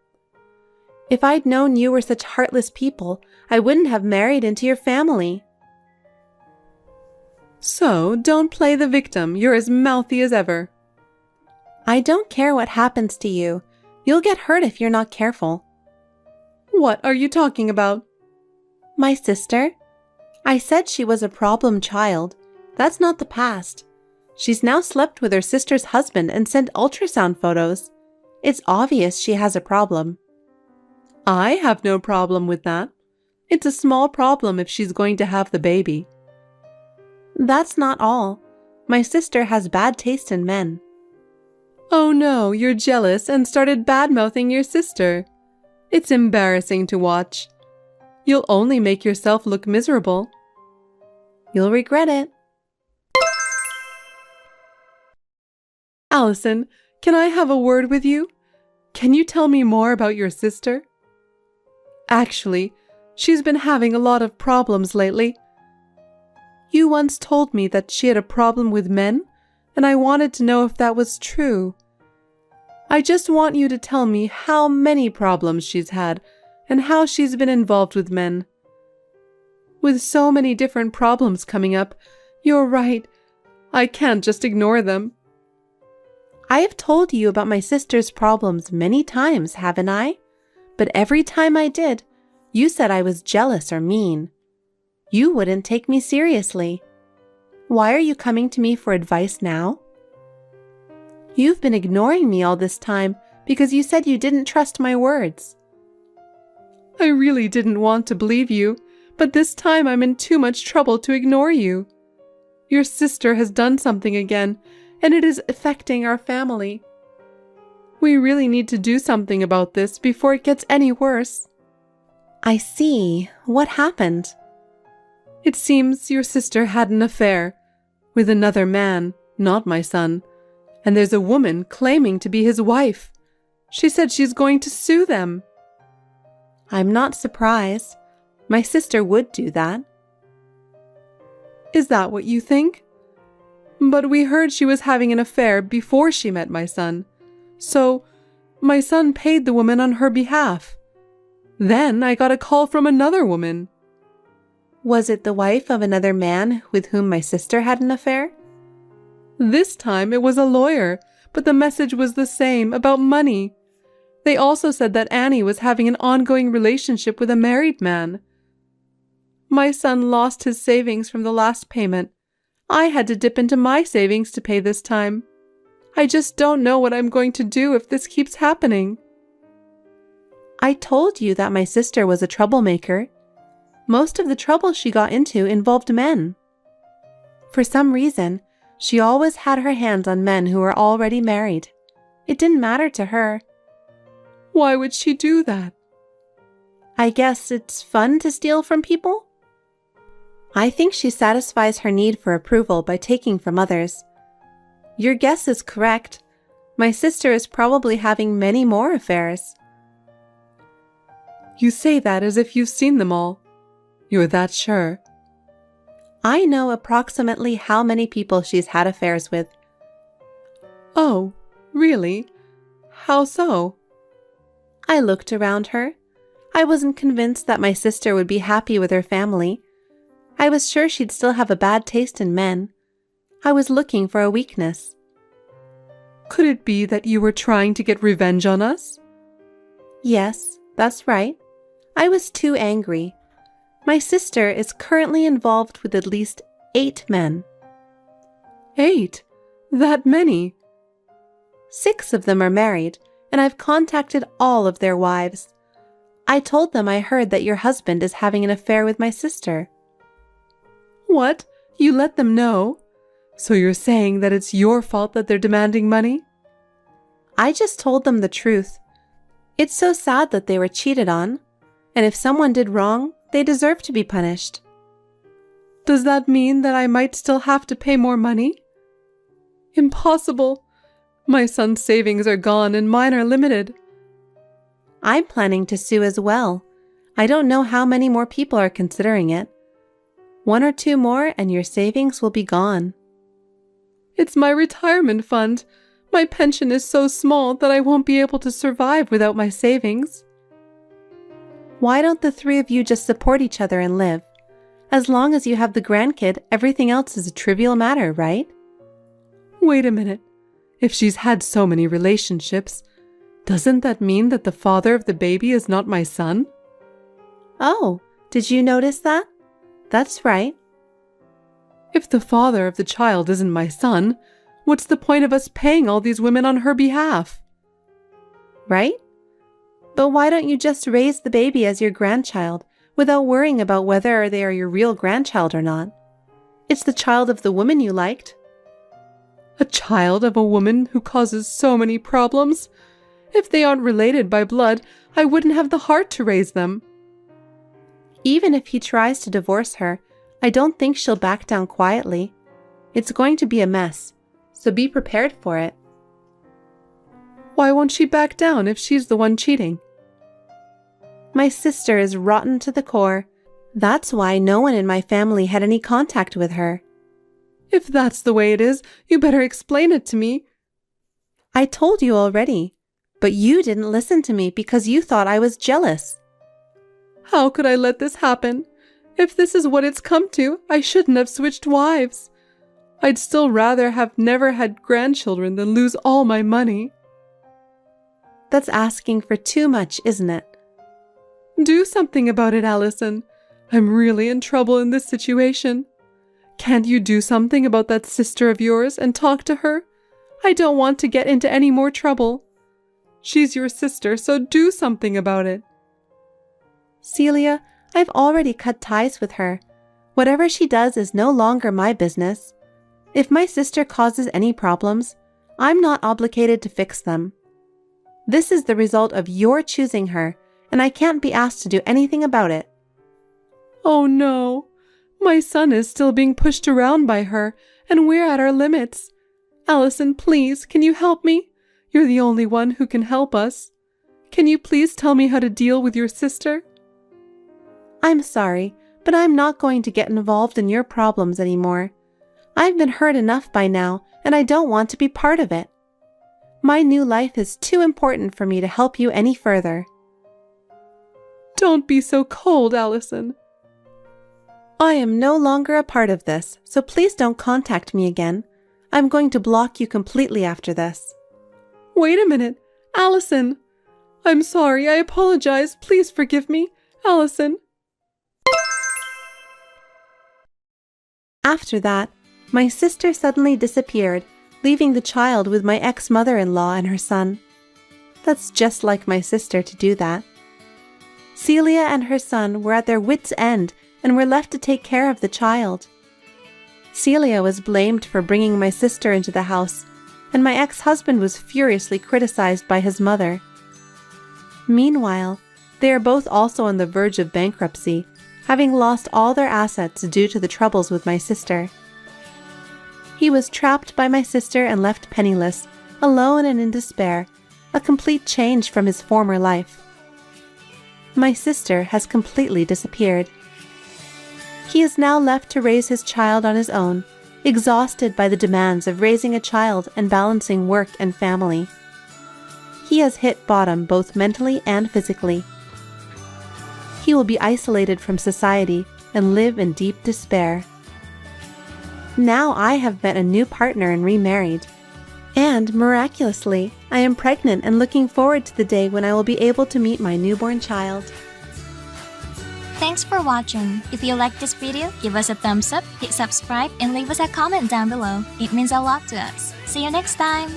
If I'd known you were such heartless people, I wouldn't have married into your family. So, don't play the victim. You're as mouthy as ever. I don't care what happens to you. You'll get hurt if you're not careful. What are you talking about? My sister? I said she was a problem child. That's not the past. She's now slept with her sister's husband and sent ultrasound photos. It's obvious she has a problem. I have no problem with that. It's a small problem if she's going to have the baby. That's not all. My sister has bad taste in men. Oh no, you're jealous and started bad-mouthing your sister. It's embarrassing to watch. You'll only make yourself look miserable. You'll regret it. Allison, can I have a word with you? Can you tell me more about your sister? Actually, she's been having a lot of problems lately. You once told me that she had a problem with men, and I wanted to know if that was true. I just want you to tell me how many problems she's had and how she's been involved with men. With so many different problems coming up, you're right. I can't just ignore them. I have told you about my sister's problems many times, haven't I? But every time I did, you said I was jealous or mean. You wouldn't take me seriously. Why are you coming to me for advice now? You've been ignoring me all this time because you said you didn't trust my words. I really didn't want to believe you, but this time I'm in too much trouble to ignore you. Your sister has done something again, and it is affecting our family. We really need to do something about this before it gets any worse. I see. What happened? It seems your sister had an affair with another man, not my son, and there's a woman claiming to be his wife. She said she's going to sue them. I'm not surprised. My sister would do that. Is that what you think? But we heard she was having an affair before she met my son. So, my son paid the woman on her behalf. Then I got a call from another woman. Was it the wife of another man with whom my sister had an affair? This time it was a lawyer, but the message was the same, about money. They also said that Annie was having an ongoing relationship with a married man. My son lost his savings from the last payment. I had to dip into my savings to pay this time. I just don't know what I'm going to do if this keeps happening. I told you that my sister was a troublemaker. Most of the trouble she got into involved men. For some reason, she always had her hands on men who were already married. It didn't matter to her. Why would she do that? I guess it's fun to steal from people? I think she satisfies her need for approval by taking from others. Your guess is correct. My sister is probably having many more affairs. You say that as if you've seen them all. You're that sure? I know approximately how many people she's had affairs with. Oh, really? How so? I looked around her. I wasn't convinced that my sister would be happy with her family. I was sure she'd still have a bad taste in men. I was looking for a weakness. Could it be that you were trying to get revenge on us? Yes, that's right. I was too angry. My sister is currently involved with at least 8 men. 8? That many? 6 of them are married, and I've contacted all of their wives. I told them I heard that your husband is having an affair with my sister. What? You let them know? So you're saying that it's your fault that they're demanding money? I just told them the truth. It's so sad that they were cheated on, and if someone did wrong, they deserve to be punished. Does that mean that I might still have to pay more money? Impossible. My son's savings are gone and mine are limited. I'm planning to sue as well. I don't know how many more people are considering it. 1 or 2 more and your savings will be gone. It's my retirement fund. My pension is so small that I won't be able to survive without my savings. Why don't the three of you just support each other and live? As long as you have the grandkid, everything else is a trivial matter, right? Wait a minute. If she's had so many relationships, doesn't that mean that the father of the baby is not my son? Oh, did you notice that? That's right. If the father of the child isn't my son, what's the point of us paying all these women on her behalf? Right? But why don't you just raise the baby as your grandchild without worrying about whether they are your real grandchild or not? It's the child of the woman you liked. A child of a woman who causes so many problems? If they aren't related by blood, I wouldn't have the heart to raise them. Even if he tries to divorce her, I don't think she'll back down quietly. It's going to be a mess, so be prepared for it. Why won't she back down if she's the one cheating? My sister is rotten to the core. That's why no one in my family had any contact with her. If that's the way it is, you better explain it to me. I told you already, but you didn't listen to me because you thought I was jealous. How could I let this happen? If this is what it's come to, I shouldn't have switched wives. I'd still rather have never had grandchildren than lose all my money. That's asking for too much, isn't it? Do something about it, Allison. I'm really in trouble in this situation. Can't you do something about that sister of yours and talk to her? I don't want to get into any more trouble. She's your sister, so do something about it. Celia, I've already cut ties with her. Whatever she does is no longer my business. If my sister causes any problems, I'm not obligated to fix them. This is the result of your choosing her, and I can't be asked to do anything about it. Oh no, my son is still being pushed around by her, and we're at our limits. Allison, please, can you help me? You're the only one who can help us. Can you please tell me how to deal with your sister? I'm sorry, but I'm not going to get involved in your problems anymore. I've been hurt enough by now, and I don't want to be part of it. My new life is too important for me to help you any further. Don't be so cold, Allison. I am no longer a part of this, so please don't contact me again. I'm going to block you completely after this. Wait a minute, Allison. I'm sorry, I apologize. Please forgive me, Allison. After that, my sister suddenly disappeared, leaving the child with my ex-mother-in-law and her son. That's just like my sister to do that. Celia and her son were at their wits' end and were left to take care of the child. Celia was blamed for bringing my sister into the house, and my ex-husband was furiously criticized by his mother. Meanwhile, they are both also on the verge of bankruptcy, having lost all their assets due to the troubles with my sister. He was trapped by my sister and left penniless, alone and in despair, a complete change from his former life. My sister has completely disappeared. He is now left to raise his child on his own, exhausted by the demands of raising a child and balancing work and family. He has hit bottom both mentally and physically. He will be isolated from society and live in deep despair. Now I have met a new partner and remarried. And miraculously, I am pregnant and looking forward to the day when I will be able to meet my newborn child. Thanks for watching. If you liked this video, give us a thumbs up, hit subscribe, and leave us a comment down below. It means a lot to us. See you next time!